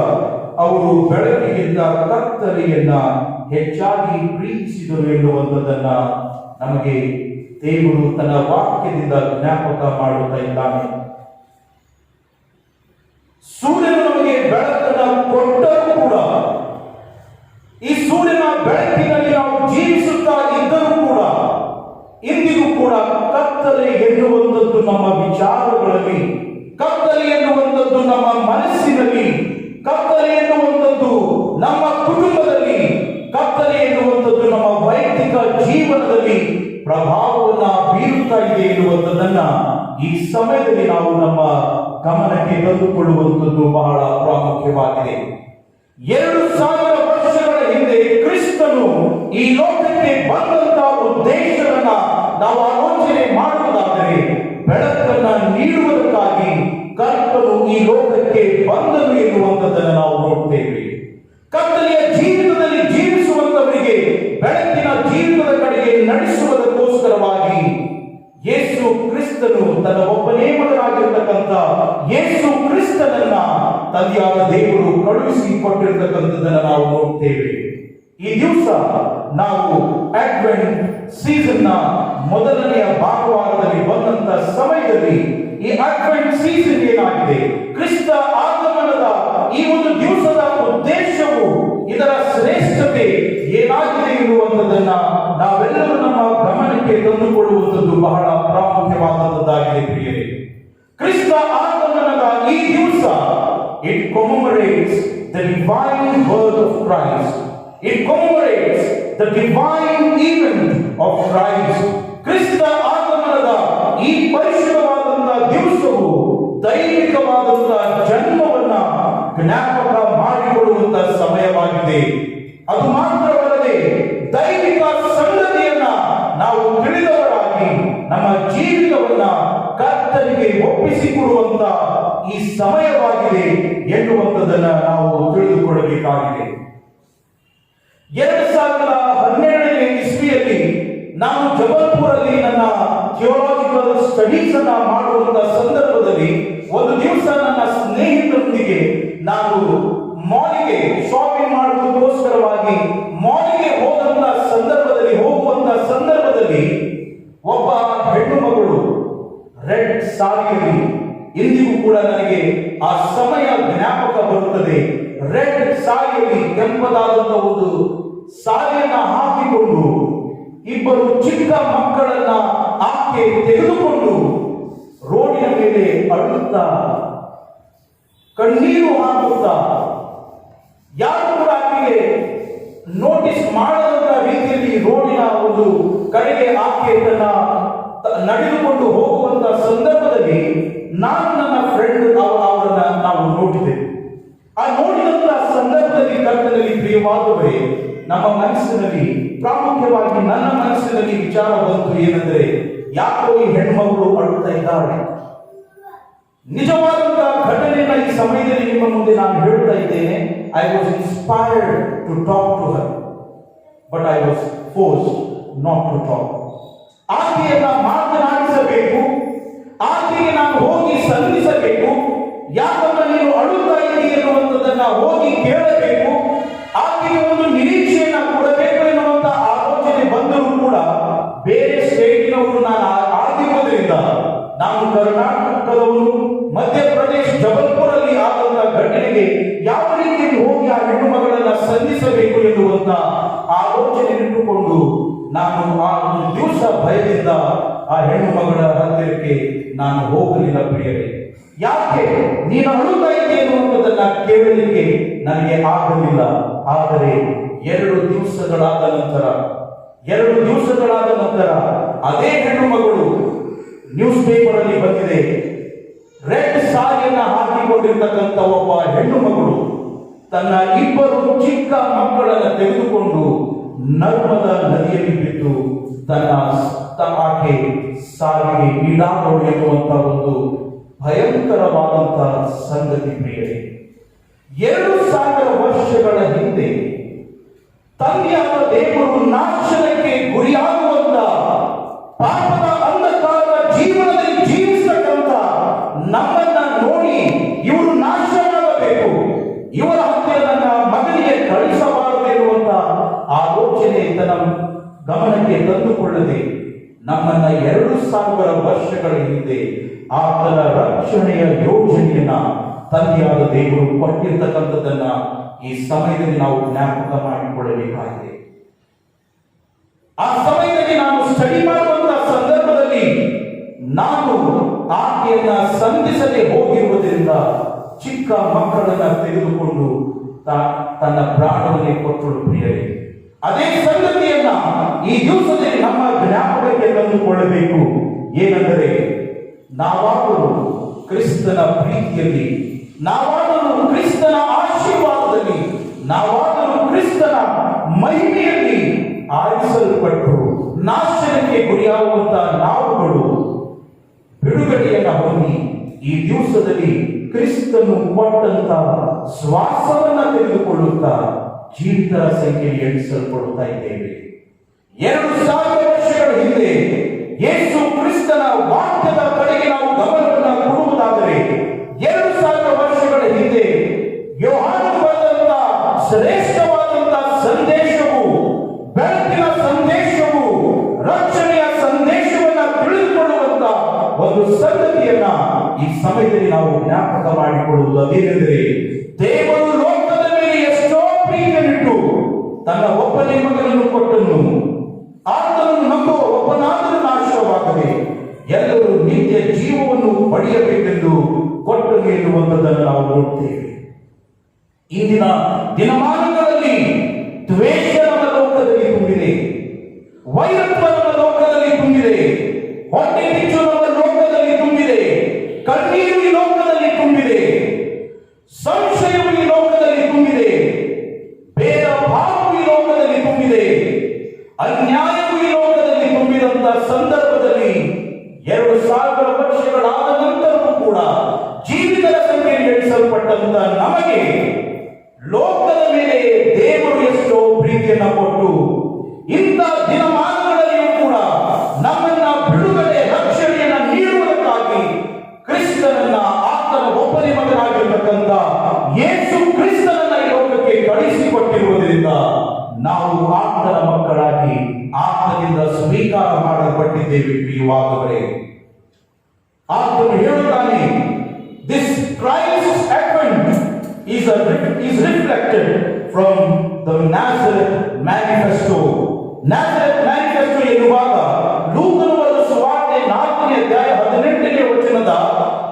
ಅವರು ಬೆಳಕಿಗಿಂತ ಕತ್ತಲೆಯನ್ನ ಹೆಚ್ಚಾಗಿ ಪ್ರೀತಿಸಿದರು ಎನ್ನುವಂಥದ್ದನ್ನ ನಮಗೆ ದೇವರು ತನ್ನ ವಾಕ್ಯದಿಂದ ಜ್ಞಾಪಕ ಮಾಡುತ್ತಾ ಇದ್ದಾನೆ. ಸೂರ್ಯನು ನಮಗೆ ಬೆಳಕನ್ನು ಕೊಟ್ಟರೂ ಕೂಡ, ಈ ಸೂರ್ಯನ ಬೆಳಕಿನಲ್ಲಿ ನಾವು ಜೀವಿಸುತ್ತಾ ಇದ್ದರೂ ಕೂಡ ಇಂದಿಗೂ ಕೂಡ ಕತ್ತಲೆ ಎನ್ನುವಂಥದ್ದು ನಮ್ಮ ವಿಚಾರಗಳಲ್ಲಿ, ಕತ್ತಲೆ ಎನ್ನುವಂಥದ್ದು ನಮ್ಮ ಮನಸ್ಸಿನಲ್ಲಿ, ಕತ್ತಲೆ ಎನ್ನುವಂಥದ್ದು ನಮ್ಮ ಕುಟುಂಬದಲ್ಲಿ, ಕತ್ತಲೆ ಎನ್ನುವಂಥದ್ದು ನಮ್ಮ ವೈಯಕ್ತಿಕ ಜೀವನದಲ್ಲಿ ಪ್ರಭಾವವನ್ನ ಬೀರುತ್ತಾ ಇದೆ ಎನ್ನುವಂಥದ್ದನ್ನ ಈ ಸಮಯದಲ್ಲಿ ನಾವು ನಮ್ಮ ಗಮನಕ್ಕೆ ತಂದುಕೊಳ್ಳುವಂಥದ್ದು ಬಹಳ ಪ್ರಾಮುಖ್ಯವಾಗಿದೆ. 2000 ವರ್ಷಗಳ ಹಿಂದೆ ಕ್ರಿಸ್ತನು ಈ ಲೋಕಕ್ಕೆ ಬಂದಂತ ಉದ್ದೇಶವನ್ನ ನಾವು ಆಲೋಚನೆ ಮಾಡುವುದಾದರೆ, ಬೆಳಕನ್ನ ನೀಡುವುದಕ್ಕಾಗಿ ಕರ್ತನು ಈ ಲೋಕಕ್ಕೆ ಬಂದನು ಎನ್ನುವಂಥದ್ದನ್ನು ನಾವು ನೋಡ್ತೇವೆ. ಕತ್ತಲೆಯ ಜೀವಿತದಲ್ಲಿ ಜೀವಿಸುವಂತವರಿಗೆ ಬೆಳಕಿನ ಜೀವಿತದ ಕಡೆಗೆ ನಡೆಸುವುದಕ್ಕೋಸ್ಕರವಾಗಿ ಯೇಸು ಕ್ರಿಸ್ತನು ತನ್ನ ಒಬ್ಬನೇ ಮಗನಾಗಿರ್ತಕ್ಕಂಥ ಯೇಸು ಕ್ರಿಸ್ತನನ್ನ ತಂದೆಯಾದ ದೇವರು ಕಳುಹಿಸಿ ಕೊಟ್ಟಿರ್ತಕ್ಕಂಥದ್ದನ್ನು ನಾವು ನೋಡ್ತೇವೆ. ಈ ದಿವಸ ನಾವು ಅಡ್ವೆಂಟ್ ಸೀಸನ್ ನ ಮೊದಲನೆಯ ಭಾನುವಾರದಲ್ಲಿ ಬಂದಂತ ಸಮಯದಲ್ಲಿ ಈ ಅಡ್ವೆಂಟ್ ಸೀಸನ್ ಏನಾಗಿದೆ, ಕ್ರಿಸ್ತ ಆಗಮನದ ಈ ಒಂದು ದಿವಸದ ಉದ್ದೇಶವು, ಇದರ ಶ್ರೇಷ್ಠತೆ ಏನಾಗಿದೆ ಎನ್ನುವಂಥದ್ದನ್ನ ನಾವೆಲ್ಲರೂ ನಮ್ಮ divine birth of Christ. It commemorates the divine event of Christ. ಕ್ರಿಸ್ತ ಆಗಮನದ ಈ ಪರಿಶುದ್ಧವಾದಂತಹ ದಿವಸವು ದೈವಿಕವಾದಂತಹ ಜನ್ಮವನ್ನ ಜ್ಞಾಪಕ ಮಾಡಿಕೊಳ್ಳುವಂತಹ ಸಮಯವಾಗಿದೆ. ಅದು ಮಾತ್ರವಲ್ಲದೆ ದೈವಿಕ ಸಂಗತಿಯನ್ನ ನಾವು ತಿಳಿದವರಾಗಿ ನಮ್ಮ ಜೀವಿತವನ್ನ ಕರ್ತನಿಗೆ ಒಪ್ಪಿಸಿಕೊಡುವಂತ ಈ ಸಮಯವಾಗಿದೆ ಎನ್ನುವಂಥದ್ದನ್ನ ನಾವು ತಿಳಿದುಕೊಳ್ಳಬೇಕಾಗಿದೆ. 2012ನೇ ಇಸ್ವಿಯಲ್ಲಿ ನಾನು ಜಬಲ್ಪುರಲ್ಲಿ ನನ್ನ ಥಿಯೋಲಾಜಿಕಲ್ ಸ್ಟಡೀಸ್ ಅನ್ನ ಮಾಡುವಂತಹ ಸಂದರ್ಭದಲ್ಲಿ ಒಂದು ದಿವಸ ನನ್ನ ಸ್ನೇಹಿತರೊಂದಿಗೆ ನಾನು ಮಾಲಿಗೆ ಶಾಪಿಂಗ್ ಮಾಡುವುದಕ್ಕೋಸ್ಕರವಾಗಿ ಮಾಲಿಗೆ ಹೋಗುವಂತ ಸಂದರ್ಭದಲ್ಲಿ ಒಬ್ಬ ಹೆಣ್ಣು ಮಗಳು ರೆಡ್ ಸಾರಿಯಲ್ಲಿ, ಇಂದಿಗೂ ಕೂಡ ನನಗೆ ಆ ಸಮಯ ಜ್ಞಾಪಕ ಬರುತ್ತದೆ. ರೆಡ್ ಸಾರಿಯಲ್ಲಿ ಕೆಂಪದಾದಂತಹ ಒಂದು ಸಾರಿಯನ್ನ ಹಾಕಿಕೊಂಡು ಇಬ್ಬರು ಚಿಕ್ಕ ಮಕ್ಕಳನ್ನ ಆಕೆ ತೆಗೆದುಕೊಂಡು ರೋಡಿನ ಮೇಲೆ ಅಳುತ್ತಾ ಕಣ್ಣೀರು ಹಾಕುತ್ತಾ, ಯಾರು ಕೂಡ ಆಕೆಗೆ ನೋಟಿಸ್ ಮಾಡದಂತ ರೀತಿಯಲ್ಲಿ ರೋಡಿನ ಒಂದು ಕಡೆಗೆ ಆಕೆ ತನ್ನ ನಡೆದುಕೊಂಡು ಹೋಗುವಂತ ಸಂದರ್ಭದಲ್ಲಿ ನಾನು ನನ್ನ ಫ್ರೆಂಡ್ ಅವರನ್ನ ನಾವು ನೋಡಿದ್ದೇವೆ. ಆ ನೋಡಿದಂತ ಸಂದರ್ಭದಲ್ಲಿ ಕರ್ತನಲ್ಲಿ ಪ್ರಿಯವಾದವರೇ, ನಮ್ಮ ಮನಸ್ಸಿನಲ್ಲಿ ಪ್ರಾಮುಖ್ಯವಾಗಿ ನನ್ನ ಮನಸ್ಸಿನಲ್ಲಿ ವಿಚಾರ ಬಂತು. ಏನಂದ್ರೆ, ಯಾಕೋ ಈ ಹೆಣ್ಮಗಳು ಅಳುತ್ತಾ ಇದ್ದಾಳೆ. ನಿಜವಾದಂತಹ ಘಟನೆಯನ್ನ ಈ ಸಮಯದಲ್ಲಿ ನಿಮ್ಮ ಮುಂದೆ ನಾನು ಹೇಳ್ತಾ ಇದ್ದೇನೆ. I was inspired to talk to her, but I was forced not to talk. ಆಕೆಯನ್ನ ಮಾತನಾಡಿಸಬೇಕು, ಆಕೆಗೆ ನಾನು ಹೋಗಿ ಸಂಧಿಸಬೇಕು. ಯಾಕಂದ್ರೆ ನೀನು ಅಳುತ್ತಾ ಇದ್ದೀ ಎನ್ನುವಂಥದ್ದನ್ನ ಹೋಗಿ ಕೇಳಬೇಕು, ಆಕೆಗೆ ಒಂದು ನಿರೀಕ್ಷೆಯನ್ನ ಕೊಡಬೇಕು ಎನ್ನುವಂತ ಆಲೋಚನೆ ಬಂದರೂ ಕೂಡ ಬೇರೆ ಸ್ಟೇಟಿನವರು ನಾನು ಆಗಿರುವುದರಿಂದ, ನಾನು ಕರ್ನಾಟಕದವರು, ಮಧ್ಯಪ್ರದೇಶ ಜಬಲ್ಪುರಲ್ಲಿ ಆದಂತಹ ಘಟನೆಗೆ ಯಾವ ರೀತಿಯಲ್ಲಿ ಹೋಗಿ ಆ ಹೆಣ್ಣು ಮಗಳನ್ನ ಸಂಧಿಸಬೇಕು ಎನ್ನುವಂತ ಆಲೋಚನೆ ಇಟ್ಟುಕೊಂಡು ನಾನು ಆ ಒಂದು ದಿವಸ ಭಯದಿಂದ ಆ ಹೆಣ್ಣು ಮಗಳ ಹತ್ತಿರಕ್ಕೆ ನಾನು ಹೋಗಲಿಲ್ಲ ಪ್ರಿಯರೇ. ಯಾಕೆ? ನೀನು ಅಳುತ್ತಾ ಇದ್ದೆ ಎನ್ನುವಂಥದ್ದನ್ನ ಕೇಳಲಿಕ್ಕೆ ನನಗೆ ಆಗಲಿಲ್ಲ. ಆದರೆ 2 ದಿವಸಗಳಾದ ನಂತರ ಅದೇ ಹೆಣ್ಣು ಮಗಳು, ನ್ಯೂಸ್ ಪೇಪರ್ ಅಲ್ಲಿ ಬಂದಿದೆ, ರೆಡ್ ಸಾರಿಯನ್ನ ಹಾಕಿಕೊಂಡಿರ್ತಕ್ಕಂಥ ಒಬ್ಬ ಹೆಣ್ಣು ಮಗಳು ತನ್ನ 2 ಚಿಕ್ಕ ಮಕ್ಕಳನ್ನು ತೆಗೆದುಕೊಂಡು ನರ್ಮದಾ ನದಿಯಲ್ಲಿ ಬಿದ್ದು ಆಕೆ ಸಾವಿಗೆ ಈಡಾದಳು ಎನ್ನುವಂತ ಒಂದು ಭಯಂಕರವಾದಂತಹ ಸಂಗತಿ ಪ್ರಿಯರೇ. 2000 ವರ್ಷಗಳ ಹಿಂದೆ ತಂದೆಯಾದ ದೇವರು ನಾಶನಕ್ಕೆ ಗುರಿಯಾಗುವಂತ ಪಾಪದ ಅಂಧಕಾರ ಜೀವನದಲ್ಲಿ ಜೀವಿಸತಕ್ಕಂಥ ನಮ್ಮನ್ನ ನೋಡಿ ಇವರು ನಾಶವಾಗಬೇಕು, ಇವರ ಹತ್ತಿರ ನನ್ನ ಮಗನಿಗೆ ಕಳಿಸಬಾರದು ಎನ್ನುವಂತ ಆಲೋಚನೆ ತನ್ನ ಗಮನಕ್ಕೆ ತಂದುಕೊಳ್ಳದೆ ನಮ್ಮನ್ನ 2000 ವರ್ಷಗಳ ಹಿಂದೆ ಆತನ ರಕ್ಷಣೆಯ ಯೋಜನೆಯನ್ನ ತಂದೆಯಾದ ದೇವರು ಕೊಟ್ಟಿರ್ತಕ್ಕಂಥದ್ದನ್ನ ಈ ಸಮಯದಲ್ಲಿ ನಾವು ಜ್ಞಾಪಕ ಮಾಡಿಕೊಳ್ಳಬೇಕಾಗಿದೆ. ಆ ಸಮಯದಲ್ಲಿ ನಾನು ಸ್ಟಡಿ ಮಾಡುವಂತಹ ಸಂದರ್ಭದಲ್ಲಿ ನಾನು ಆಕೆಯನ್ನ ಸಂಧಿಸದೆ ಹೋಗಿರುವುದರಿಂದ ಚಿಕ್ಕ ಮಕ್ಕಳನ್ನ ತೆಗೆದುಕೊಂಡು ತನ್ನ ಪ್ರಾಣವನ್ನೇ ಕೊಟ್ಟಳು ಪ್ರಿಯರೇ. ಅದೇ ಸಂಗತಿಯನ್ನ ಈ ದಿವಸದಲ್ಲಿ ನಮ್ಮ ಜ್ಞಾಪಕಕ್ಕೆ ತಂದುಕೊಳ್ಳಬೇಕು. ಏನೆಂದರೆ, ನಾವಾದರೂ ಕ್ರಿಸ್ತನ ಪ್ರೀತಿಯಲ್ಲಿ, ನಾವಾದರೂ ಕ್ರಿಸ್ತನ ಆಶೀರ್ವಾದದಲ್ಲಿ, ನಾವಾದರೂ ಕ್ರಿಸ್ತನ ಮಹಿಮೆಯಲ್ಲಿ ಆರಿಸಲ್ಪಟ್ಟು ನಾಶನಕ್ಕೆ ಗುರಿಯಾಗುವಂತಹ ನಾವುಗಳು ಬಿಡುಗಡೆಯನ್ನ ಹೊಂದಿ ಈ ದಿವಸದಲ್ಲಿ ಕ್ರಿಸ್ತನು ಕೊಟ್ಟಂತ ಶ್ವಾಸವನ್ನ ತೆಗೆದುಕೊಳ್ಳುತ್ತಾ ಜೀವಿತರ ಸಂಖ್ಯೆಯಲ್ಲಿ ಎಣಿಸಲ್ಪಡುತ್ತಾ ಇದ್ದೇವೆ. 2000 ವರ್ಷಗಳ ಹಿಂದೆ ಯೇಸು ಕ್ರಿಸ್ತನ ವಾಕ್ಯದ ಕಡೆಗೆ ನಾವು ಗಮನವನ್ನು ಕೊಡುವುದಾದರೆ, 2000 ವರ್ಷಗಳ ಹಿಂದೆ ಯೋಹಾನನು ಬರೆದಂತ ಶ್ರೇಷ್ಠವಾದಂತಹ ಸಂದೇಶವು, ಬೆಳಕಿನ ಸಂದೇಶವು, ರಕ್ಷಣೆಯ ಸಂದೇಶವನ್ನ ತಿಳಿದುಕೊಳ್ಳುವಂತ ಒಂದು ಸಂಗತಿಯನ್ನ ಈ ಸಮಯದಲ್ಲಿ ನಾವು ಜ್ಞಾಪಕ ಮಾಡಿಕೊಳ್ಳುವುದು. ಅದೇನೆಂದರೆ, ದೇವರು ಲೋಕದ ಮೇಲೆ ಎಷ್ಟೋ ಪ್ರೀತಿಯನ್ನಿಟ್ಟು ತನ್ನ ಒಬ್ಬನೇ ಮಗನನ್ನು ಕೊಟ್ಟನು, ಆತನನ್ನು ನಂಬುವ ಒಬ್ಬನಾದರೂ ನಾಶವಾಗದೆ ಎಲ್ಲರೂ ನಿತ್ಯ ಜೀವವನ್ನು ಪಡೆಯಬೇಕೆಂದು ಕೊಟ್ಟನು ಎನ್ನುವಂಥದ್ದನ್ನು ನಾವು ನೋಡ್ತೇವೆ. ಇಂದಿನ ದಿನಮಾನಗಳಲ್ಲಿ ದ್ವೇಷ ನಮ್ಮ ಲೋಕದಲ್ಲಿ ತುಂಬಿದೆ, ವೈರತ್ವ ನಮ್ಮ ಲೋಕದಲ್ಲಿ ತುಂಬಿದೆ, ಹೊಟ್ಟೆ ಕಿಚ್ಚು ನಮ್ಮ ಲೋಕದಲ್ಲಿ ತುಂಬಿದೆ, ಕಣ್ಣೀರು ಈ ಲೋಕದಲ್ಲಿ ತುಂಬಿದೆ, ಸಂಶಯವು ಈ ಲೋಕದಲ್ಲಿ ತುಂಬಿದೆ, ಭೇದ ಭಾವವು ಈ ಲೋಕದಲ್ಲಿ ತುಂಬಿದೆ, ಅನ್ಯಾಯವು ಈ ಲೋಕದಲ್ಲಿ ತುಂಬಿದಂತ ಸಂದರ್ಭದಲ್ಲಿ 2000 ವರ್ಷಗಳಾದ ನಂತರವೂ ಕೂಡ ಜೀವಿತರ ಸಂಖ್ಯೆ ಎಣಿಸಲ್ಪಟ್ಟಂತ ನಮಗೆ ಲೋಕದ ಮೇಲೆ ದೇವರು ಎಷ್ಟೋ ಪ್ರೀತಿಯನ್ನು ಕೊಟ್ಟು ಇಂಥ ದಿನಮಾನಗಳಲ್ಲಿಯೂ ಕೂಡ ನಮ್ಮನ್ನ ಬಿಡುಗಡೆ ರಕ್ಷಣೆಯನ್ನ ನೀಡುವುದಕ್ಕಾಗಿ ಕ್ರಿಸ್ತನನ್ನ ಆತನ ಒಬ್ಬನೇ ಮಗನಾಗಿರ್ತಕ್ಕಂಥ ಯೇಸು ಕ್ರಿಸ್ತನನ್ನ ಈ ಲೋಕಕ್ಕೆ ಕಳಿಸಿಕೊಟ್ಟಿರುವುದರಿಂದ ನಾವು ಆತನ ಮಕ್ಕಳಾಗಿ ಆತನಿಂದ ಸ್ವೀಕಾರ ಮಾಡಲ್ಪಟ್ಟಿದ್ದೇವೆ. ಪ್ರಿಯವಾದವರೇ, ಆತನು ಹೇಳುತ್ತಾನೆ, this Christ advent is reflected from the Nazareth manifesto. Nazareth manifesto ಎನ್ನುವಾಗ ಲೂಕನು ಬರೆದ ಸುವಾರ್ತೆ 4ನೇ ಅಧ್ಯಾಯ 18ನೇ ವಚನದ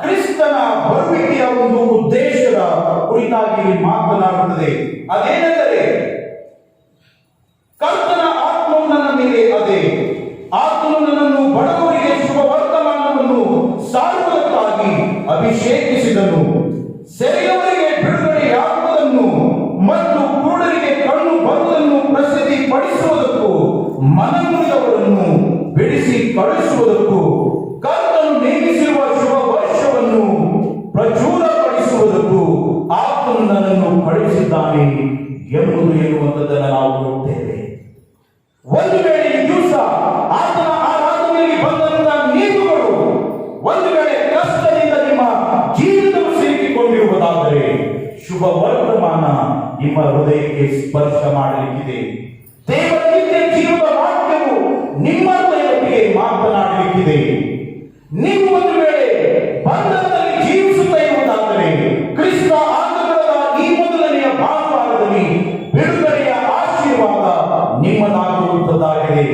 ಕ್ರಿಸ್ತನ ಬರುವಿಕೆಯ ಒಂದು ಉದ್ದೇಶದ ಕುರಿತಾಗಿ ಮಾತನಾಡುತ್ತದೆ. ಅದೇನೆಂದರೆ, ಕರ್ತನ ಆತ್ಮವು ನನ್ನ ಮೇಲೆ ಅದೇ, ಆತನು ನನ್ನನ್ನು ಬಡವರಿಗೆ ಶುಭ ವರ್ತಮಾನವನ್ನು ಸಾರುವುದಕ್ಕಾಗಿ ಅಭಿಷೇಕಿಸಿದನು, ಸೆರೆಯವರಿಗೆ ಬಿಡುಗಡೆಯಾಗುವುದನ್ನು ಮತ್ತು ಕುರುಡರಿಗೆ ಕಣ್ಣು ಬರುವುದನ್ನು ಪ್ರಸಿದ್ಧಿ ಪಡಿಸುವುದಕ್ಕೂ, ಮನಮುರಿದವರನ್ನು ಬಿಡಿಸಿ ಕಳುಹಿಸುವುದಕ್ಕೂ, ಕರ್ತನು ನೇಮಿಸಿರುವ ಶುಭ ವರ್ಷವನ್ನು ಪ್ರಚುರಪಡಿಸುವುದಕ್ಕೂ ಆತನು ನನ್ನನ್ನು ಕಳುಹಿಸಿದ್ದಾನೆ ಎನ್ನುವಂಥದ್ದನ್ನು ನಾವು ನೋಡ್ತೇವೆ. ಒಂದು ವೇಳೆ ಈ ದಿವಸ ಆತನ ಆರಾಧನೆಯಲ್ಲಿ ಬಂದಂತಹ ನೀವುಗಳು ಒಂದು ವೇಳೆ ಕಷ್ಟದಿಂದ ನಿಮ್ಮ ಜೀವಿತವು ಸಿಲುಕಿಕೊಂಡಿರುವುದಾದರೆ ಶುಭ ವರ್ತಮಾನ ನಿಮ್ಮ ಹೃದಯಕ್ಕೆ ಸ್ಪರ್ಶ ಮಾಡಲಿಕ್ಕಿದೆ. ದೇವರ ನಿತ್ಯ ಜೀವದ ವಾಕ್ಯವು ನಿಮ್ಮ ಹೃದಯಕ್ಕೆ ಮಾತನಾಡಲಿಕ್ಕಿದೆ. ನೀವು ಒಂದು ವೇಳೆ ಬಂಧನದಲ್ಲಿ ಜೀವಿಸುತ್ತಾ ಇರುವುದಾದರೆ ಕ್ರಿಸ್ತ ಆಗಮನದ ಈ ಮೊದಲನೆಯ ಭಾನುವಾರದಲ್ಲಿ ಬಿಡುಗಡೆಯ ಆಶೀರ್ವಾದ ನಿಮ್ಮದಾಗುವುದಾಗಿದೆ.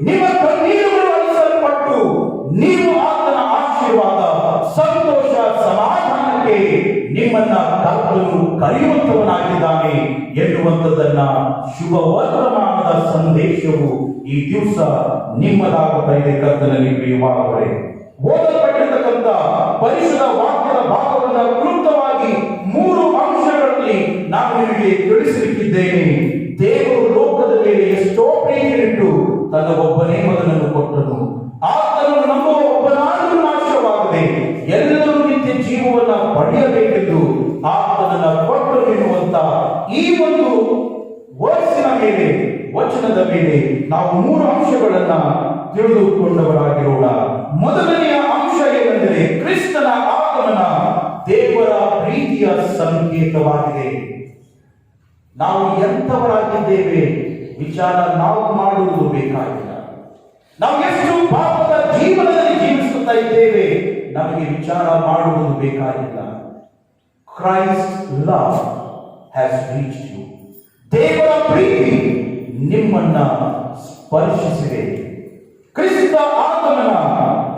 ನಿಮ್ಮ ಕಣ್ಣೀರುಗಳು ಅಳಿಸಲ್ಪಟ್ಟು ನೀವು ಆತನ ಆಶೀರ್ವಾದ, ಸಂತೋಷ, ಸಮಾಧಾನಕ್ಕೆ ನಿಮ್ಮನ್ನ ಕರ್ತನು ಕರೆಯುವಂತವನಾಗಿದ್ದಾನೆ ಎನ್ನುವಂಥದ್ದನ್ನ ಶುಭ ವರ್ತಮಾನದ ಸಂದೇಶವು ಈ ದಿವಸ ನಿಮ್ಮದಾಗುತ್ತಾ ಇದೆ. ಕರ್ತನಲ್ಲಿ ಪ್ರಿಯವಾದವರೇ, ಓದಲ್ಪಟ್ಟಿರತಕ್ಕಂಥ ಪರಿಶುದ್ಧ ವಾಕ್ಯದ ಭಾಗವನ್ನು ಕ್ಲುಪ್ತವಾಗಿ 3 ಅಂಶಗಳಲ್ಲಿ ನಾನು ನಿಮಗೆ ತಿಳಿಸಲಿಕ್ಕಿದ್ದೇನೆ. ದೇವರು ಲೋಕದ ಮೇಲೆ ಎಷ್ಟೋ ಪ್ರೀತಿಯಿಟ್ಟು ತನ್ನ ಒಬ್ಬನೇ ಮಗನನ್ನು ಕೊಟ್ಟನು. ಆತನು ನಮ್ಮ ಒಬ್ಬನಾದರೂ ನಾಶವಾಗದೆ ಎಲ್ಲರೂ ನಿತ್ಯ ಜೀವವನ್ನು ಪಡೆಯಬೇಕೆಂದು ಆತನನ್ನ ಕೊಟ್ಟನು ಎನ್ನುವಂತ ಈ ಒಂದು ವಚನದ ಮೇಲೆ ನಾವು 3 ಅಂಶಗಳನ್ನ ತಿಳಿದುಕೊಂಡವರಾಗಿರೋಣ. ಮೊದಲನೆಯ ಅಂಶ ಏನೆಂದರೆ, ಕ್ರಿಸ್ತನ ಆಗಮನ ದೇವರ ಪ್ರೀತಿಯ ಸಂಕೇತವಾಗಿದೆ. ನಾವು ಎಂಥವರಾಗಿದ್ದೇವೆ ವಿಚಾರ ನಾವು ಮಾಡುವುದು ಬೇಕಾಗಿಲ್ಲ. ನಾವು ಎಷ್ಟು ಪಾಪದ ಜೀವನದಲ್ಲಿ ಜೀವಿಸುತ್ತಾ ಇದ್ದೇವೆ ನಮಗೆ ವಿಚಾರ ಮಾಡುವುದು ಬೇಕಾಗಿಲ್ಲ. Christ love has reached you. ದೇವರ ಪ್ರೀತಿ ನಿಮ್ಮನ್ನ ಸ್ಪರ್ಶಿಸಿದೆ. ಕ್ರಿಸ್ತ ಆಗಮನ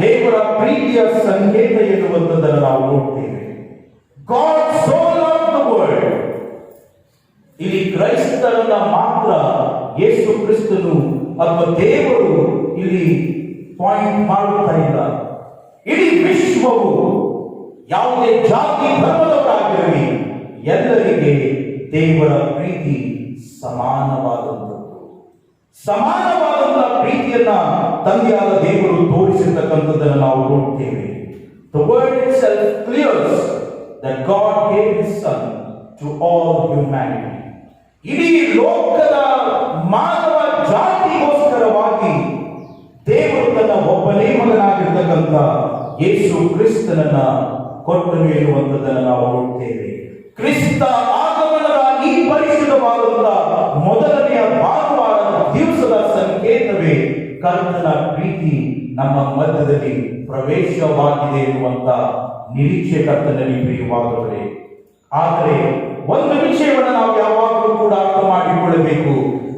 ದೇವರ ಪ್ರೀತಿಯ ಸಂಕೇತ ಎನ್ನುವಂಥದ್ದನ್ನು ನಾವು ನೋಡ್ತೇವೆ. God so loved the world. ಇಲ್ಲಿ ಕ್ರೈಸ್ತರನ್ನ ಮಾತ್ರ ಯೇಸು ಕ್ರಿಸ್ತನು ಅಥವಾ ದೇವರು ಇಲ್ಲಿ ಪಾಯಿಂಟ್ ಮಾಡುತ್ತಾ ಇಲ್ಲ. ಇಡೀ ವಿಶ್ವವು ಯಾವುದೇ ಜಾತಿ ಧರ್ಮದವರಾಗಿರಲಿ ಎಲ್ಲರಿಗೆ ದೇವರ ಪ್ರೀತಿ ಸಮಾನವಾದಂಥದ್ದು. ಸಮಾನವಾದಂತಹ ಪ್ರೀತಿಯನ್ನ ತಂದೆಯಾದ ದೇವರು ತೋರಿಸಿರ್ತಕ್ಕಂಥದ್ದನ್ನು ನಾವು ನೋಡ್ತೇವೆ. The word itself clears that God gave His Son to all humanity. ಇಡೀ ಲೋಕದ ಮಾನವ ಜಾತಿಗೋಸ್ಕರವಾಗಿ ದೇವರು ತನ್ನ ಒಬ್ಬನೇ ಮಗನಾಗಿರ್ತಕ್ಕಂಥ ಯೇಸು ಕ್ರಿಸ್ತನನ್ನ ಕೊಟ್ಟನು ಎನ್ನುವಂಥದ್ದನ್ನು ನಾವು ನೋಡ್ತೇವೆ. ಕ್ರಿಸ್ತ ಆಗಮನದ ಈ ಪರಿಶುದ್ಧವಾದಂತಹ ಮೊದಲನೆಯ ಭಾನುವಾರದ ದಿವಸದ ಸಂಕೇತವೇ ಕರ್ತನ ಪ್ರೀತಿ ನಮ್ಮ ಮಧ್ಯದಲ್ಲಿ ಪ್ರವೇಶವಾಗಿದೆ ಎನ್ನುವಂತ ನಿರೀಕ್ಷೆ ಕರ್ತನಲ್ಲಿ ಪ್ರಿಯವಾದವರೇ. ಆದರೆ ಒಂದು ವಿಷಯವನ್ನು ನಾವು ಯಾವಾಗಲೂ ಕೂಡ ಅರ್ಥ ಮಾಡಿಕೊಳ್ಳಬೇಕು.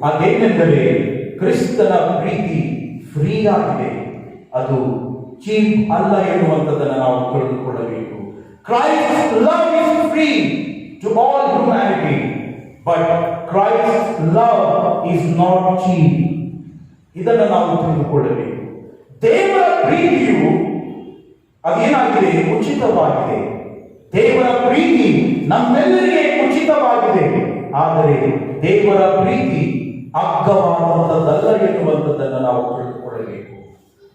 ಅದೇನೆಂದರೆ, ಕ್ರಿಸ್ತನ ಪ್ರೀತಿ ಫ್ರೀ ಆಗಿದೆ, ಅದು ಚೀಪ್ ಅಲ್ಲ ಎನ್ನುವಂಥದ್ದನ್ನು ನಾವು ತಿಳಿದುಕೊಳ್ಳಬೇಕು. Christ love is free. to all humanity. But Christ's love is not cheap. ಇದನ್ನು ನಾವು ತಿಳಿದುಕೊಳ್ಳಬೇಕು. ದೇವರ ಪ್ರೀತಿಯು ಅದೇನಾಗಿದೆ? ಉಚಿತವಾಗಿದೆ. ದೇವರ ಪ್ರೀತಿ ನಮ್ಮೆಲ್ಲರಿಗೆ ಉಚಿತವಾಗಿದೆ. ಆದರೆ ದೇವರ ಪ್ರೀತಿ ಅಗ್ಗವಾದಂಥದ್ದಲ್ಲ ಎನ್ನುವಂಥದ್ದನ್ನು ನಾವು ತಿಳಿದುಕೊಳ್ಳಬೇಕು.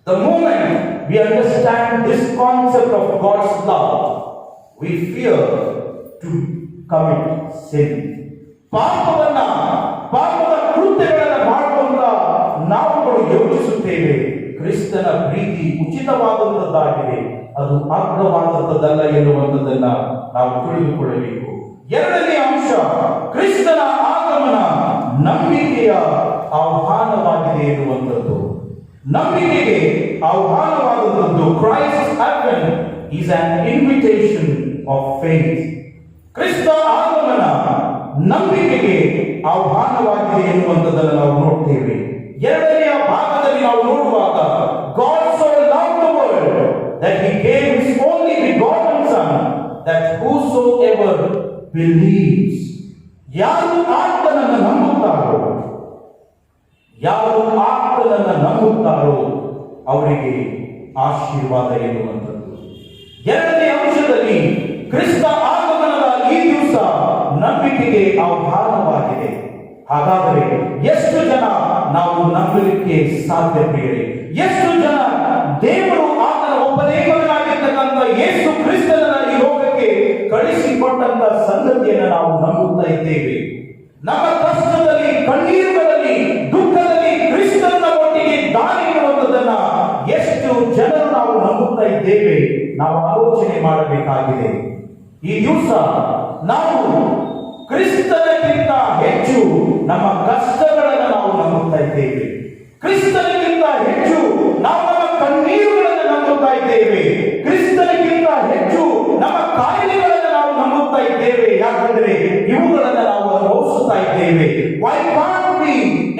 The moment we understand this concept of God's love, we fear to commit sin. ಪಾಪದ ಕೃತ್ಯಗಳನ್ನು ಮಾಡುವಂತ ನಾವುಗಳು ಯೋಚಿಸುತ್ತೇವೆ. ಕ್ರಿಸ್ತನ ಪ್ರೀತಿ ಉಚಿತವಾದಂಥದ್ದಾಗಿದೆ, ಅದು ಅಗ್ಗವಾದಂಥದ್ದಲ್ಲ ಎನ್ನುವಂಥದ್ದನ್ನ ನಾವು ತಿಳಿದುಕೊಳ್ಳಬೇಕು. ಎರಡನೇ ಅಂಶ, ಕ್ರಿಸ್ತನ ಆಗಮನ ನಂಬಿಕೆಯ ಆಹ್ವಾನವಾಗಿದೆ ಎನ್ನುವಂಥದ್ದು. ನಂಬಿಕೆಗೆ ಆಹ್ವಾನವಾದಂಥದ್ದು. Christ's advent is an invitation of faith. ಕ್ರಿಸ್ತ ಆಗಮನ ನಂಬಿಕೆಗೆ ಆಹ್ವಾನವಾಗಿದೆ ಎನ್ನುವಂಥದ್ದನ್ನು ನಾವು ನೋಡ್ತೇವೆ. ಎರಡನೆಯ ಭಾಗದಲ್ಲಿ ನಾವು ನೋಡುವಾಗ, God so loved the world that he gave his only begotten son, that whosoever believes, ಯಾರು ಆತನನ್ನು ನಂಬುತ್ತಾರೋ ಅವರಿಗೆ ಆಶೀರ್ವಾದ ಎನ್ನುವಂಥದ್ದು. ಎರಡನೇ ಅಂಶದಲ್ಲಿ ಕ್ರಿಸ್ತ ಆಗಮನದ ಈ ದಿವಸ ನಂಬಿಕೆಗೆ ಆಹ್ವಾನವಾಗಿದೆ. ಹಾಗಾದರೆ ಎಷ್ಟು ಜನ ನಾವು ನಂಬಲಿಕ್ಕೆ ಸಾಧ್ಯ ಪ್ರಿಯರೇ? ಎಷ್ಟು ಜನ ದೇವರು ಆತನ ಒಬ್ಬನೇಕನಾಗಿರ್ತಕ್ಕಂಥ ಯೇಸು ಕ್ರಿಸ್ತನ ಈ ಲೋಕಕ್ಕೆ ಕಳಿಸಿಕೊಟ್ಟಂತ ಸಂಗತಿಯನ್ನು ನಾವು ನಂಬುತ್ತಾ ಇದ್ದೇವೆ? ನಮ್ಮ ಕಷ್ಟದಲ್ಲಿ, ಕಣ್ಣೀರುಗಳಲ್ಲಿ, ದುಃಖದಲ್ಲಿ ಕ್ರಿಸ್ತನ ಒಟ್ಟಿಗೆ ದಾರಿ ಇರುವಂತದನ್ನ ಎಷ್ಟು ಜನರು ನಾವು ನಂಬುತ್ತಾ ಇದ್ದೇವೆ? ನಾವು ಆಲೋಚನೆ ಮಾಡಬೇಕಾಗಿದೆ. ಈ ದಿವಸ ನಾವು ಕ್ರಿಸ್ತನಿಗಿಂತ ಹೆಚ್ಚು ನಮ್ಮ ಕಷ್ಟಗಳನ್ನು ನಾವು ನಂಬುತ್ತಾ ಇದ್ದೇವೆ. ಕ್ರಿಸ್ತನಿಗಿಂತ ಹೆಚ್ಚು ನಾವು ನಮ್ಮ ಕಣ್ಣೀರುಗಳನ್ನು ನಂಬುತ್ತಾ ಇದ್ದೇವೆ. ಕ್ರಿಸ್ತನಿಗಿಂತ ಹೆಚ್ಚು ನಮ್ಮ ಕಾಯಿಲೆಗಳನ್ನು ನಾವು ನಂಬುತ್ತಾ ಇದ್ದೇವೆ. ಯಾಕಂದ್ರೆ ಇವುಗಳನ್ನು ನಾವು ಅನುಭವಿಸುತ್ತಾ ಇದ್ದೇವೆ. Why can't we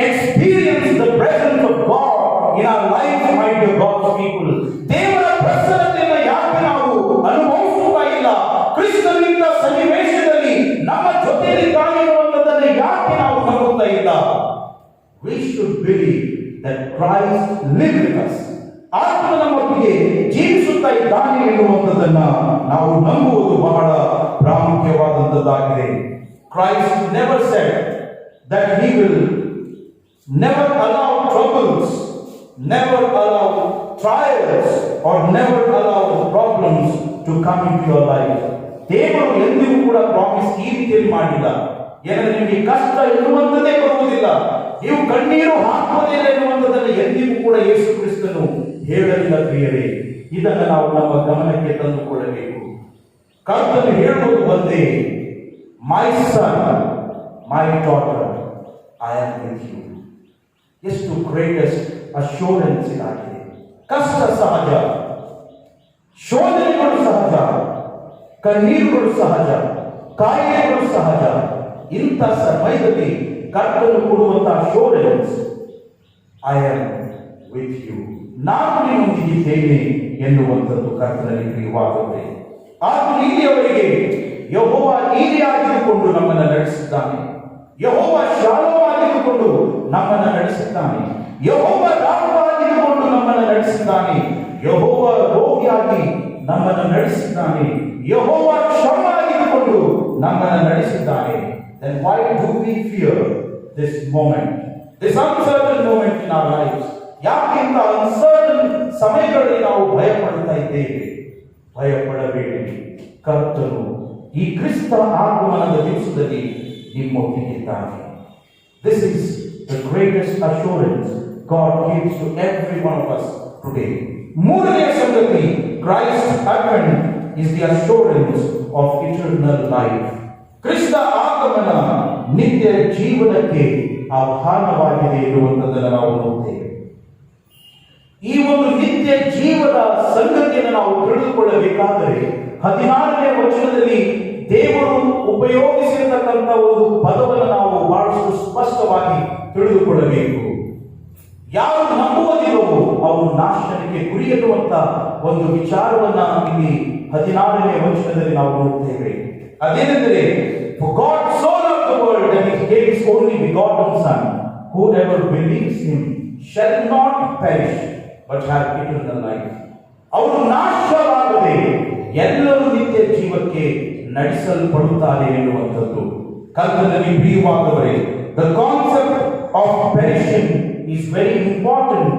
experience the presence of God in our lives, my dear God's people? ದೇವರ ಪ್ರಸನ್ನತೆಯನ್ನು ಯಾಕೆ ನಾವು ಅನುಭವಿಸುತ್ತಾ ಇಲ್ಲ? ಕ್ರಿಸ್ತನಿಂದ ಸನ್ನಿವೇಶದಲ್ಲಿ ನಮ್ಮ ಜೊತೆಯಲ್ಲಿ ಕಾಣಿರುವಂತದ್ದನ್ನು ಯಾಕೆ ನಾವು ನಂಬುತ್ತಾ ಇಲ್ಲ? We should believe that Christ lives with us. ಆತನು ನಮ್ಮೊಟ್ಟಿಗೆ ಜೀವಿಸುತ್ತಾ ಇದ್ದಾನೆ ಎನ್ನುವಂಥದ್ದನ್ನ ನಾವು ನಂಬುವುದು ಬಹಳ ಪ್ರಾಮುಖ್ಯವಾದಂಥದ್ದಾಗಿದೆ. Christ never said that he will never allow troubles, never allow trials, or never allow problems to come into your life. ದೇವರು ಎಂದಿಗೂ ಕೂಡ ಪ್ರಾಮಿಸ್ ಈ ರೀತಿಯಲ್ಲಿ ಮಾಡಿಲ್ಲ. ಏನಂದ್ರೆ ನಿಮಗೆ ಕಷ್ಟ ಎನ್ನುವಂಥದ್ದೇ ಬರುವುದಿಲ್ಲ, ನೀವು ಕಣ್ಣೀರು ಹಾಕುವುದಿಲ್ಲ ಎನ್ನುವಂಥದ್ದನ್ನು ಎಂದಿಗೂ ಕೂಡ ಯೇಸು ಕ್ರಿಸ್ತನು ಹೇಳಲಿಲ್ಲ ಪ್ರಿಯರೇ. ಇದನ್ನು ನಾವು ನಮ್ಮ ಗಮನಕ್ಕೆ ತಂದುಕೊಳ್ಳಬೇಕು. ಕರ್ತನು ಹೇಳುವುದು ಒಂದೇ, my son, my daughter, I am with you. ಎಷ್ಟು ಗ್ರೇಟೆಸ್ಟ್ ಅಶ್ಯೂರೆನ್ಸ್ ಇದಾಗಿದೆ. ಕಷ್ಟ ಸಹಜ, ಶೋಧನೆಗಳು ಸಹಜ, ಕಣ್ಣೀರುಗಳು ಸಹಜ, ಕಾಯಿಲೆಗಳು ಸಹಜ. ಇಂಥ ಸಮಯದಲ್ಲಿ ಕರ್ತನು ಕೊಡುವಂತಹ assurance, I am with you, ನಾನು ನಿನ್ನೊಂದಿಗಿದ್ದೇನೆ ಎನ್ನುವಂಥದ್ದು ಕರ್ತನಲ್ಲಿ ಪ್ರಿಯವಾಗುತ್ತೆ. ಆತನು ಇಲ್ಲಿಯವರೆಗೆ ಯೆಹೋವ ಈರೆ ಆಗಿದುಕೊಂಡು ನಮ್ಮನ್ನು ನಡೆಸಿದ್ದಾನೆ. ಯೆಹೋವ ಶಾಲೋಮ್ ಆಗಿದುಕೊಂಡು ನಮ್ಮನ್ನು ನಡೆಸಿದ್ದಾನೆ. ಯೆಹೋವ ರಾಫ ಆಗಿದುಕೊಂಡು ನಮ್ಮನ್ನು ನಡೆಸಿದ್ದಾನೆ. ಯೆಹೋವ ರೋಗಿಯಾಗಿ ನಮ್ಮನ್ನು ನಡೆಸಿದ್ದಾನೆ. ಯೆಹೋವ ಕ್ಷಮ ಆಗಿದುಕೊಂಡು ನಮ್ಮನ್ನು ನಡೆಸಿದ್ದಾನೆ. Then why do we fear this moment, this uncertain moment in our lives? ಯಾಕೆಂತ ಅನ್ಸರ್ಟನ್ ಸಮಯಗಳಲ್ಲಿ ನಾವು ಭಯಪಡ್ತಾ ಇದ್ದೇವೆ? ಭಯಪಡಬೇಡಿ, ಕರ್ತನು ಈ ಕ್ರಿಸ್ತ ಆಗಮನದ ದಿವಸದಲ್ಲಿ ನಿಮ್ಮೊಟ್ಟಿಗಿದ್ದಾನೆ. This is the greatest assurance God gives to every one of us today. ಮೂರನೆಯ ಸಂಗತಿ, Christ's advent is the assurance of eternal life. ಕ್ರಿಸ್ತ ಆಗಮನ ನಿತ್ಯ ಜೀವನಕ್ಕೆ ಆಹ್ವಾನವಾಗಿದೆ ಎನ್ನುವಂಥದ್ದನ್ನು ನಾವು ನೋಡ್ತೇವೆ. ಈ ಒಂದು ನಿತ್ಯ ಜೀವದ ಸಂಗತಿಯನ್ನು ನಾವು ತಿಳಿದುಕೊಳ್ಳಬೇಕಾದರೆ 16ನೇ ವಚನದಲ್ಲಿ ದೇವರು ಉಪಯೋಗಿಸಿರತಕ್ಕಂಥ ಒಂದು ಪದವನ್ನು ನಾವು ಬಹಳಷ್ಟು ಸ್ಪಷ್ಟವಾಗಿ ತಿಳಿದುಕೊಳ್ಳಬೇಕು. ಯಾರು ನಂಬುವುದಿಲ್ಲವೋ ಅವರು ನಾಶನಕ್ಕೆ ಗುರಿ ಎನ್ನುವಂತ ಒಂದು ವಿಚಾರವನ್ನ ಇಲ್ಲಿ 16ನೇ ವಚನದಲ್ಲಿ ನಾವು ನೋಡ್ತೇವೆ. ಅದೇನೆಂದರೆ, for God so loved the world that he gave his only begotten son, whoever believes him shall not perish but have eternal life. ಅವರು ನಾಶವಾಗದೆ ಎಲ್ಲರೂ ನಿತ್ಯ ಜೀವಕ್ಕೆ ನಡೆಸಲ್ಪಡುತ್ತಾರೆ ಎನ್ನುವಂಥದ್ದು. ಕರ್ತನಲ್ಲಿ ಪ್ರಿಯವಾದವರೇ, the concept of perishing is very important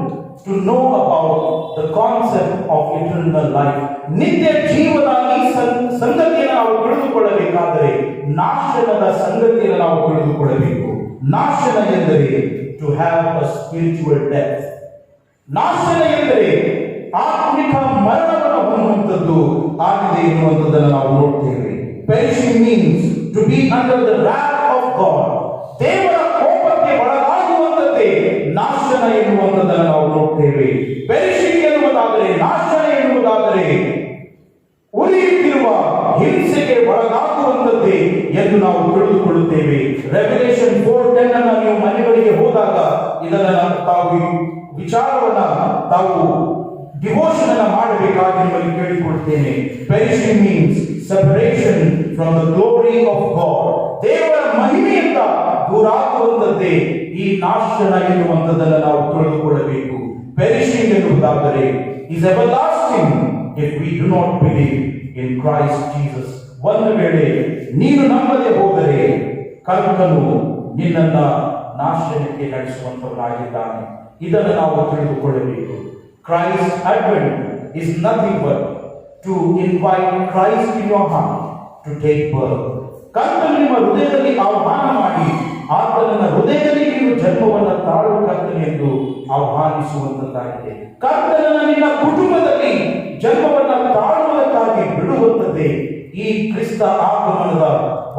to know about the concept of eternal life. ನಿತ್ಯ ಜೀವದ ಈ ಸಂಗತಿಯನ್ನು ನಾವು ತಿಳಿದುಕೊಳ್ಳಬೇಕಾದರೆ ನಾಶನದ ಸಂಗತಿಯನ್ನು ನಾವು ತಿಳಿದುಕೊಳ್ಳಬೇಕು. ನಾಶನ ಎಂದರೆ to have a spiritual death. ನಾಶನ ಎಂದರೆ ಆತ್ಮಿಕ ಮರಣವನ್ನು ಹೊಂದುವಂಥದ್ದು ಆಗಿದೆ ಎನ್ನುವಂಥದ್ದನ್ನು ನಾವು ನೋಡ್ತೇವೆ. Perishing means to be under the wrath of God. ದೇವರ ಕೋಪಕ್ಕೆ ಒಳಗಾಗುವಂಥದ್ದೇ ನಾಶನ ಎನ್ನುವಂಥದ್ದನ್ನು ನಾವು ನೋಡ್ತೇವೆ. Perishing ಎನ್ನುವುದಾದರೆ, ನಾಶನ ಎನ್ನುವುದಾದರೆ ಉರಿಯುತ್ತಿರುವ ಹಿಂಸೆಗೆ ಒಳಗಾಗುವಂಥದ್ದೇ ಎಂದು ನಾವು ತಿಳಿದುಕೊಳ್ಳುತ್ತೇವೆ. ರೆವಲ್ಯೂಷನ್ 4:10 ಅನ್ನು ನೀವು ಮನೆಗಳಿಗೆ ಹೋದಾಗ ಇದನ್ನು ತಾವು ವಿಚಾರವನ್ನ ತಾವು ಡಿವೋಷನ್ ಅನ್ನು ಮಾಡಬೇಕಾಗಿ ನಿಮ್ಮಲ್ಲಿ ಕೇಳಿಕೊಳ್ತೇನೆ. Perishing means separation from the glory of God. ದೇವರ ಮಹಿಮೆಯಿಂದ ದೂರಾಗುವಂಥದ್ದೇ ಈ ನಾಶನ ಎನ್ನುವಂಥದ್ದನ್ನು ನಾವು ತಿಳಿದುಕೊಳ್ಳಬೇಕು. Perishing ಎನ್ನುವುದಾದರೆ is everlasting if we do not believe in Christ Jesus. ಒಂದು ವೇಳೆ ನೀನು ನಂಬದೆ ಹೋದರೆ ಕರ್ತನು ನಿನ್ನನ್ನ ನಾಶನಕ್ಕೆ ನಡೆಸುವಂತವನಾಗಿದ್ದಾನೆ. ಇದನ್ನು ನಾವು ತಿಳಿದುಕೊಳ್ಳಬೇಕು. Christ's advent is nothing but to invite Christ in your heart to take birth. ಕರ್ತನು ನಿಮ್ಮ ಹೃದಯದಲ್ಲಿ ಆಹ್ವಾನ ಮಾಡಿ ಆತನ ಹೃದಯದಲ್ಲಿ ನೀನು ಜನ್ಮವನ್ನು ತಾಳುವ ಕರ್ತನೆ ಎಂದು ಆಹ್ವಾನಿಸುವಂತದ್ದಾಗಿದೆ. ಕರ್ತನನ್ನು ನಿನ್ನ ಕುಟುಂಬದಲ್ಲಿ ಜನ್ಮವನ್ನು ತಾಳುವುದಕ್ಕಾಗಿ ಬಿಡುವಂಥದ್ದೇ ಈ ಕ್ರಿಸ್ತ ಆಗಮನದ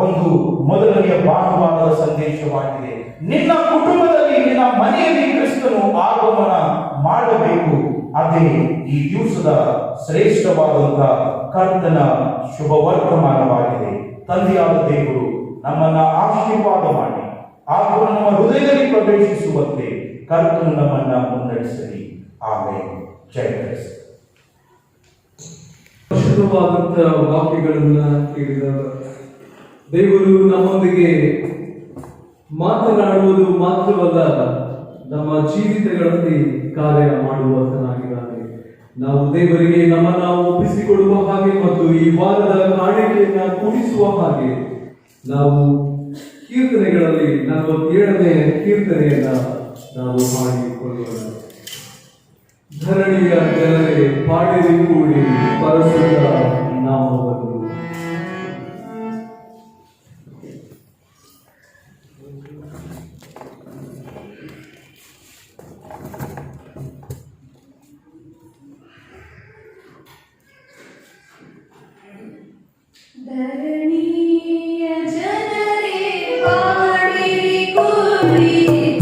ಒಂದು ಮೊದಲನೆಯ ಭಾನುವಾರದ ಸಂದೇಶವಾಗಿದೆ. ನಿನ್ನ ಕುಟುಂಬದಲ್ಲಿ, ನಿನ್ನ ಮನೆಯಲ್ಲಿ ಕ್ರಿಸ್ತನು ಆಗಮನ ಮಾಡಬೇಕು. ಅದೇ ಈ ದಿವಸದ ಶ್ರೇಷ್ಠವಾದಂತಹ ಕರ್ತನ ಶುಭ ವರ್ತಮಾನವಾಗಿದೆ. ತಂದೆಯಾದ ದೇವರು ನಮ್ಮನ್ನ ಆಶೀರ್ವಾದ ಮಾಡಿ ಆತನು ನಮ್ಮ ಹೃದಯದಲ್ಲಿ ಪ್ರವೇಶಿಸುವಂತೆ ಕರ್ತನು ನಮ್ಮನ್ನ ಮುನ್ನಡೆಸಲಿ. ಆಮೆನ್. ಜೈ ಕ್ರಿಸ್ತ. ಪರಿಶುದ್ಧವಾದಂತಹ ವಾಕ್ಯಗಳನ್ನ ಕೇಳಿದಾಗ ದೇವರು ನಮ್ಮೊಂದಿಗೆ ಮಾತನಾಡುವುದು ಮಾತ್ರವಲ್ಲ, ನಮ್ಮ ಜೀವಿತಗಳಲ್ಲಿ ಕಾರ್ಯ ಮಾಡುವಂತನಾಗಿದ್ದಾನೆ. ನಾವು ದೇವರಿಗೆ ನಮ್ಮನ್ನು ಒಪ್ಪಿಸಿಕೊಡುವ ಹಾಗೆ ಮತ್ತು ಈ ವಾರದ ಕಾಣಿಕೆಯನ್ನ ಕೂಡಿಸುವ ಹಾಗೆ ನಾವು ಕೀರ್ತನೆಗಳಲ್ಲಿ 47ನೇ ಕೀರ್ತನೆಯನ್ನ ನಾವು ಮಾಡಿಕೊಳ್ಳೋಣ. ಧರಣಿಯ ಜನರೇ ಪಾಡಿರಿ ಕೂಡಿ ಪರಸುತ್ತ ನಾಮವನ್ನು. ಧರಣಿಯ ಜನರೇ ಪಾಡಿರಿ ಕೂಡಿ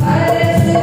ಪರಸುತ್ತ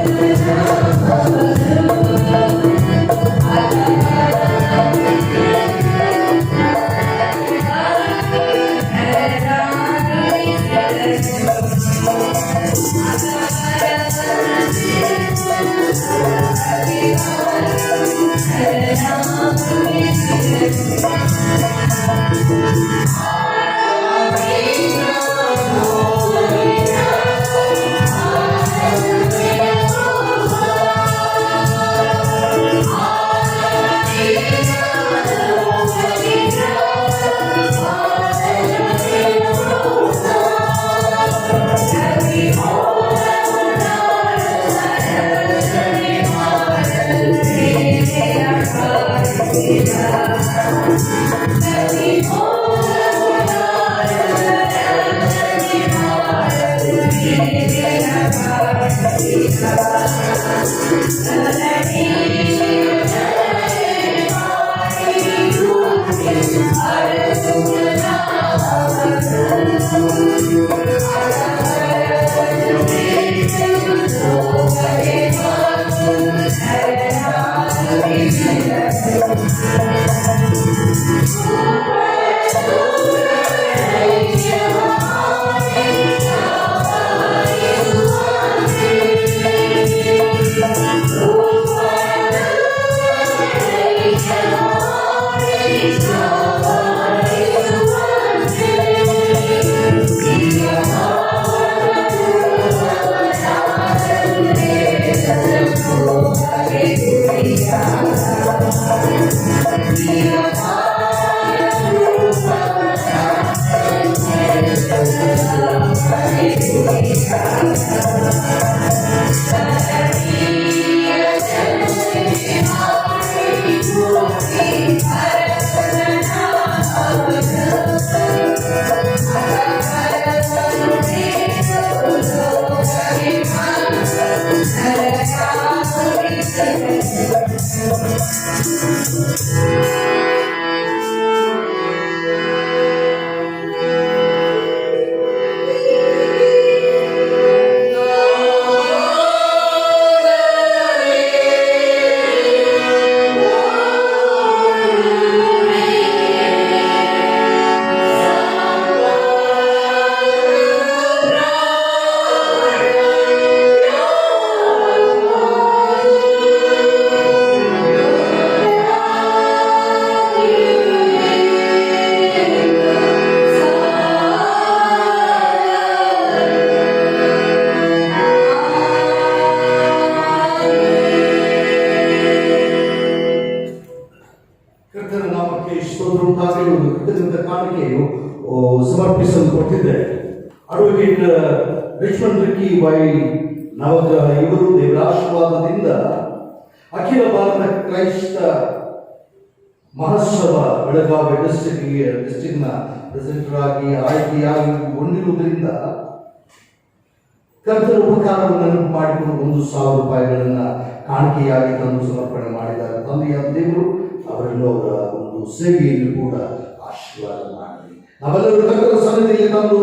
ಕರ್ತನ ನಾಮಕ್ಕೆ ಸ್ತೋತ್ರ ಉಂಟಾಗಲಿ. ಒಂದು ಕೃತಜ್ಞತ ಕಾಣಿಕೆಯು ಸಮರ್ಪಿಸಲ್ಪಟ್ಟಿದೆ. ಅಡ್ವೊಕೇಟ್ ರಿಚ್ಮಂಡ್ ರಿಕ್ಕಿ ವೈ ನವಗ್ರಹ ಇವರು ದೇವರ ಆಶೀರ್ವಾದದಿಂದ ಅಖಿಲ ಭಾರತ ಕ್ರೈಸ್ತ ಮಹೋತ್ಸವ ಬೆಳಗಾವಿ ಡಿಸ್ಟ್ರಿಕ್ಟ್ನ ಪ್ರೆಸಿಡೆಂಟರ್ ಆಗಿ ಆಯ್ಕೆಯಾಗಿರುವುದರಿಂದ ಕರ್ತನ ಉಪಕಾರವನ್ನು ನೆನಪು ಮಾಡಿಕೊಂಡು 1,000 ರೂಪಾಯಿಗಳನ್ನು ಕಾಣಿಕೆಯಾಗಿ ತಂದು ಸಮರ್ಪಣೆ ಮಾಡಿದ್ದಾರೆ. ತಂದೆಯಾದ ದೇವರು ಅವರನ್ನು ಅವರ ಒಂದು ಸೇವೆಯನ್ನು ಕೂಡ ಆಶೀರ್ವಾದ ಮಾಡಲಿ. ನಾವೆಲ್ಲರೂ ಕರ್ತನ ಸನ್ನಿಧಿಯಲ್ಲಿ ತಂದು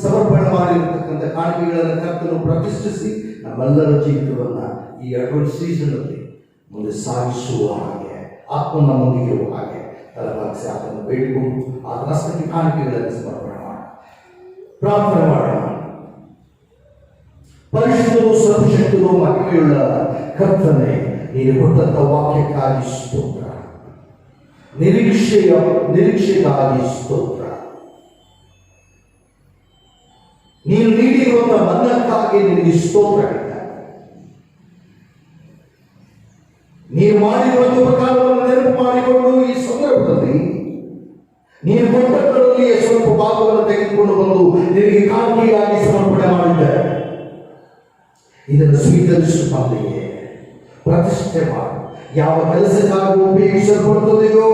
ಸಮರ್ಪಣೆ ಮಾಡಿರತಕ್ಕಂಥ ಕಾಣಿಕೆಗಳನ್ನು ಕರ್ತನು ಪ್ರತಿಷ್ಠಿಸಿ ನಮ್ಮೆಲ್ಲರ ಜೀವಿತವನ್ನು ಈ ಅಡ್ವೆಂಟ್ ಸೀಸನ್ನಲ್ಲಿ ಮುಂದೆ ಸಾಗಿಸುವ ಹಾಗೆ, ಆತ್ಮನ ನಮ್ಮೊಂದಿಗಿರುವ ಹಾಗೆ ತಲೆಬಾಗಿಸಿ ಆತನ ಬೇಡಿಕೊಂಡು ಆತನ ಹಸ್ತಕ್ಕೆ ಕಾಣಿಕೆಗಳನ್ನು ಸಮರ್ಪಣೆ ಮಾಡೋಣ. ಪ್ರಾರ್ಥನೆ ಮಾಡೋಣ. ಪರಿಶುದ್ಧರು, ಸರ್ವಶಕ್ತರು, ಮಹಿಮೆಯುಳ್ಳ ಕರ್ತನೆ, ನೀನು ಕೊಟ್ಟಂತ ವಾಕ್ಯಕ್ಕಾಗಿ ಸ್ತೋತ್ರ, ನಿರೀಕ್ಷೆಗಾಗಿ ಸ್ತೋತ್ರ, ನೀನು ನೀಡಿರುವಂತಹ ಮನ್ನಕ್ಕಾಗಿ ನಿನಗೆ ಸ್ತೋತ್ರ. ನೀನು ಮಾಡಿರುವಂತಹ ಉಪಕಾರವನ್ನು ನೆನಪು ಮಾಡಿಕೊಂಡು ಈ ಸಂದರ್ಭದಲ್ಲಿ ನೀನು ಕೊಟ್ಟದ್ದರಲ್ಲಿ ಸ್ವಲ್ಪ ಭಾಗವನ್ನು ತೆಗೆದುಕೊಂಡು ಬಂದು ನಿನಗೆ ಕಾಣಿಕೆಯಾಗಿ ಸಮರ್ಪಣೆ ಮಾಡಿದ್ದಾರೆ. ಇದನ್ನು ಸ್ವೀಕರಿಸು ತಂದೆಯೇ, ಪ್ರತಿಷ್ಠೆ ಮಾಡು. ಯಾವ ಕೆಲಸಕ್ಕಾಗಿ ಉಪಯೋಗಿಸಲ್ಪಡುತ್ತದೆಯೋ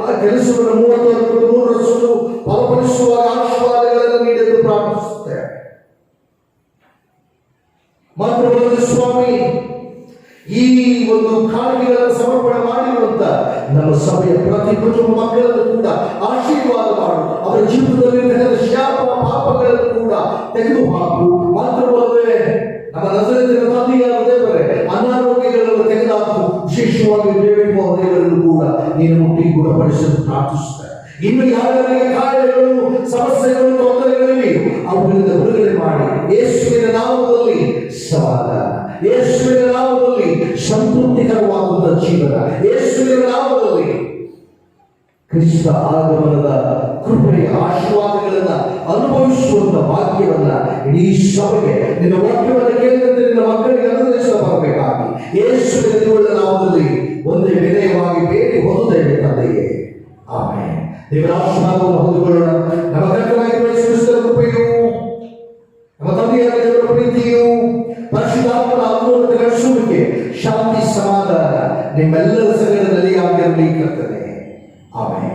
ಆ ಕೆಲಸವನ್ನು 30-100ರಷ್ಟು ಫಲಪಡಿಸುವಾಗ ಆಶೀರ್ವಾದಗಳನ್ನು ನೀಡಲು ಪ್ರಾರ್ಥಿಸುತ್ತೇವೆ. ಮಾತ್ರವಲ್ಲದೆ ಸ್ವಾಮಿ, ಈ ಒಂದು ಕಾಣಿಕೆಗಳನ್ನು ಸಮರ್ಪಣೆ ಮಾಡಿರುವಂತ ನಮ್ಮ ಸಭೆಯ ಪ್ರತಿ ಕುಟುಂಬ ಮಕ್ಕಳನ್ನು ಕೂಡ ಆಶೀರ್ವಾದ ಮಾಡು. ಅವರ ಜೀವಿತದಲ್ಲಿ ಶಾಪ ಪಾಪಗಳನ್ನು ಕೂಡ ತೆಗೆದುಹಾಕು. ಮಾತ್ರವಲ್ಲದೆ ನಮ್ಮ ನಜರೇತಿನ ತಂದೆಯಾದ ದೇವರೇ, ಅನಾರೋಗ್ಯಗಳನ್ನು ತೆಗೆದುಹಾಕು. ವಿಶೇಷವಾಗಿ ದೇವರನ್ನು ಕೂಡ ನೀನು ಮುಟ್ಟಿ ಗುಣಪಡಿಸಲು ಪ್ರಾರ್ಥಿಸುತ್ತಾರೆ. ಇನ್ನು ಯಾರ್ಯಾರಿಗೆ ಕಾಯಿಲೆಗಳು, ಸಮಸ್ಯೆಗಳು, ತೊಂದರೆಗಳಿವೆ ಅವುಗಳಿಂದ ಬಿಡುಗಡೆ ಮಾಡಿ ಯೇಸುವಿನ ನಾಮದಲ್ಲಿ ಸಮಾಧಾನ, ಯೇಸುವಿನ ನಾಮದಲ್ಲಿ ಸಂತೃಪ್ತಿಕರವಾದಂತಹ ಜೀವನ, ಯೇಸುವಿನ ನಾಮದಲ್ಲಿ ಕ್ರಿಸ್ತ ಆಗಮನದ ಕೃಪೆಯ ಆಶೀರ್ವಾದಗಳನ್ನ ಅನುಭವಿಸುವಂತ ಭಾಗ್ಯವನ್ನ ಇಡೀ ಸಭೆಗೆ ನಿನ್ನ ವಾಕ್ಯವನ್ನು ಕೇಳಿದಂತೆ ನಿನ್ನ ಮಕ್ಕಳಿಗೆ ಅನುಗ್ರಹಿಸ ಬರಬೇಕಾಗಿ ಯೇಸುವಿನ ದೇವರ ನಾಮದಲ್ಲಿ ಒಂದೇ ವಿನಯವಾಗಿ ಬೇಡಿ ಹೊಂದುತ್ತೇವೆ ತಂದೆಯೇ, ಆಮೆನ್. ದೇವರ ಆಶೀರ್ವಾದವನ್ನು ಹೊಂದಿಕೊಳ್ಳೋಣ. ನಮ್ಮ ಕರ್ತನಾಗಿ ಯೇಸು ಕ್ರಿಸ್ತನ ಕೃಪೆಯು, ನಮ್ಮ ತಂದೆಯಾದ ದೇವರ ಪ್ರೀತಿಯು, ಪರಿಶುದ್ಧಾತ್ಮನ ಅನುಗ್ರಹದ ನಡೆಸುವಿಕೆ, ಶಾಂತಿ, ಸಮಾಧಾನ ನಿಮ್ಮೆಲ್ಲರ ಸಂಗಡದಲ್ಲಿ ಆಗಿರಲಿ ಕರ್ತನೆ. ಆಮೆನ್.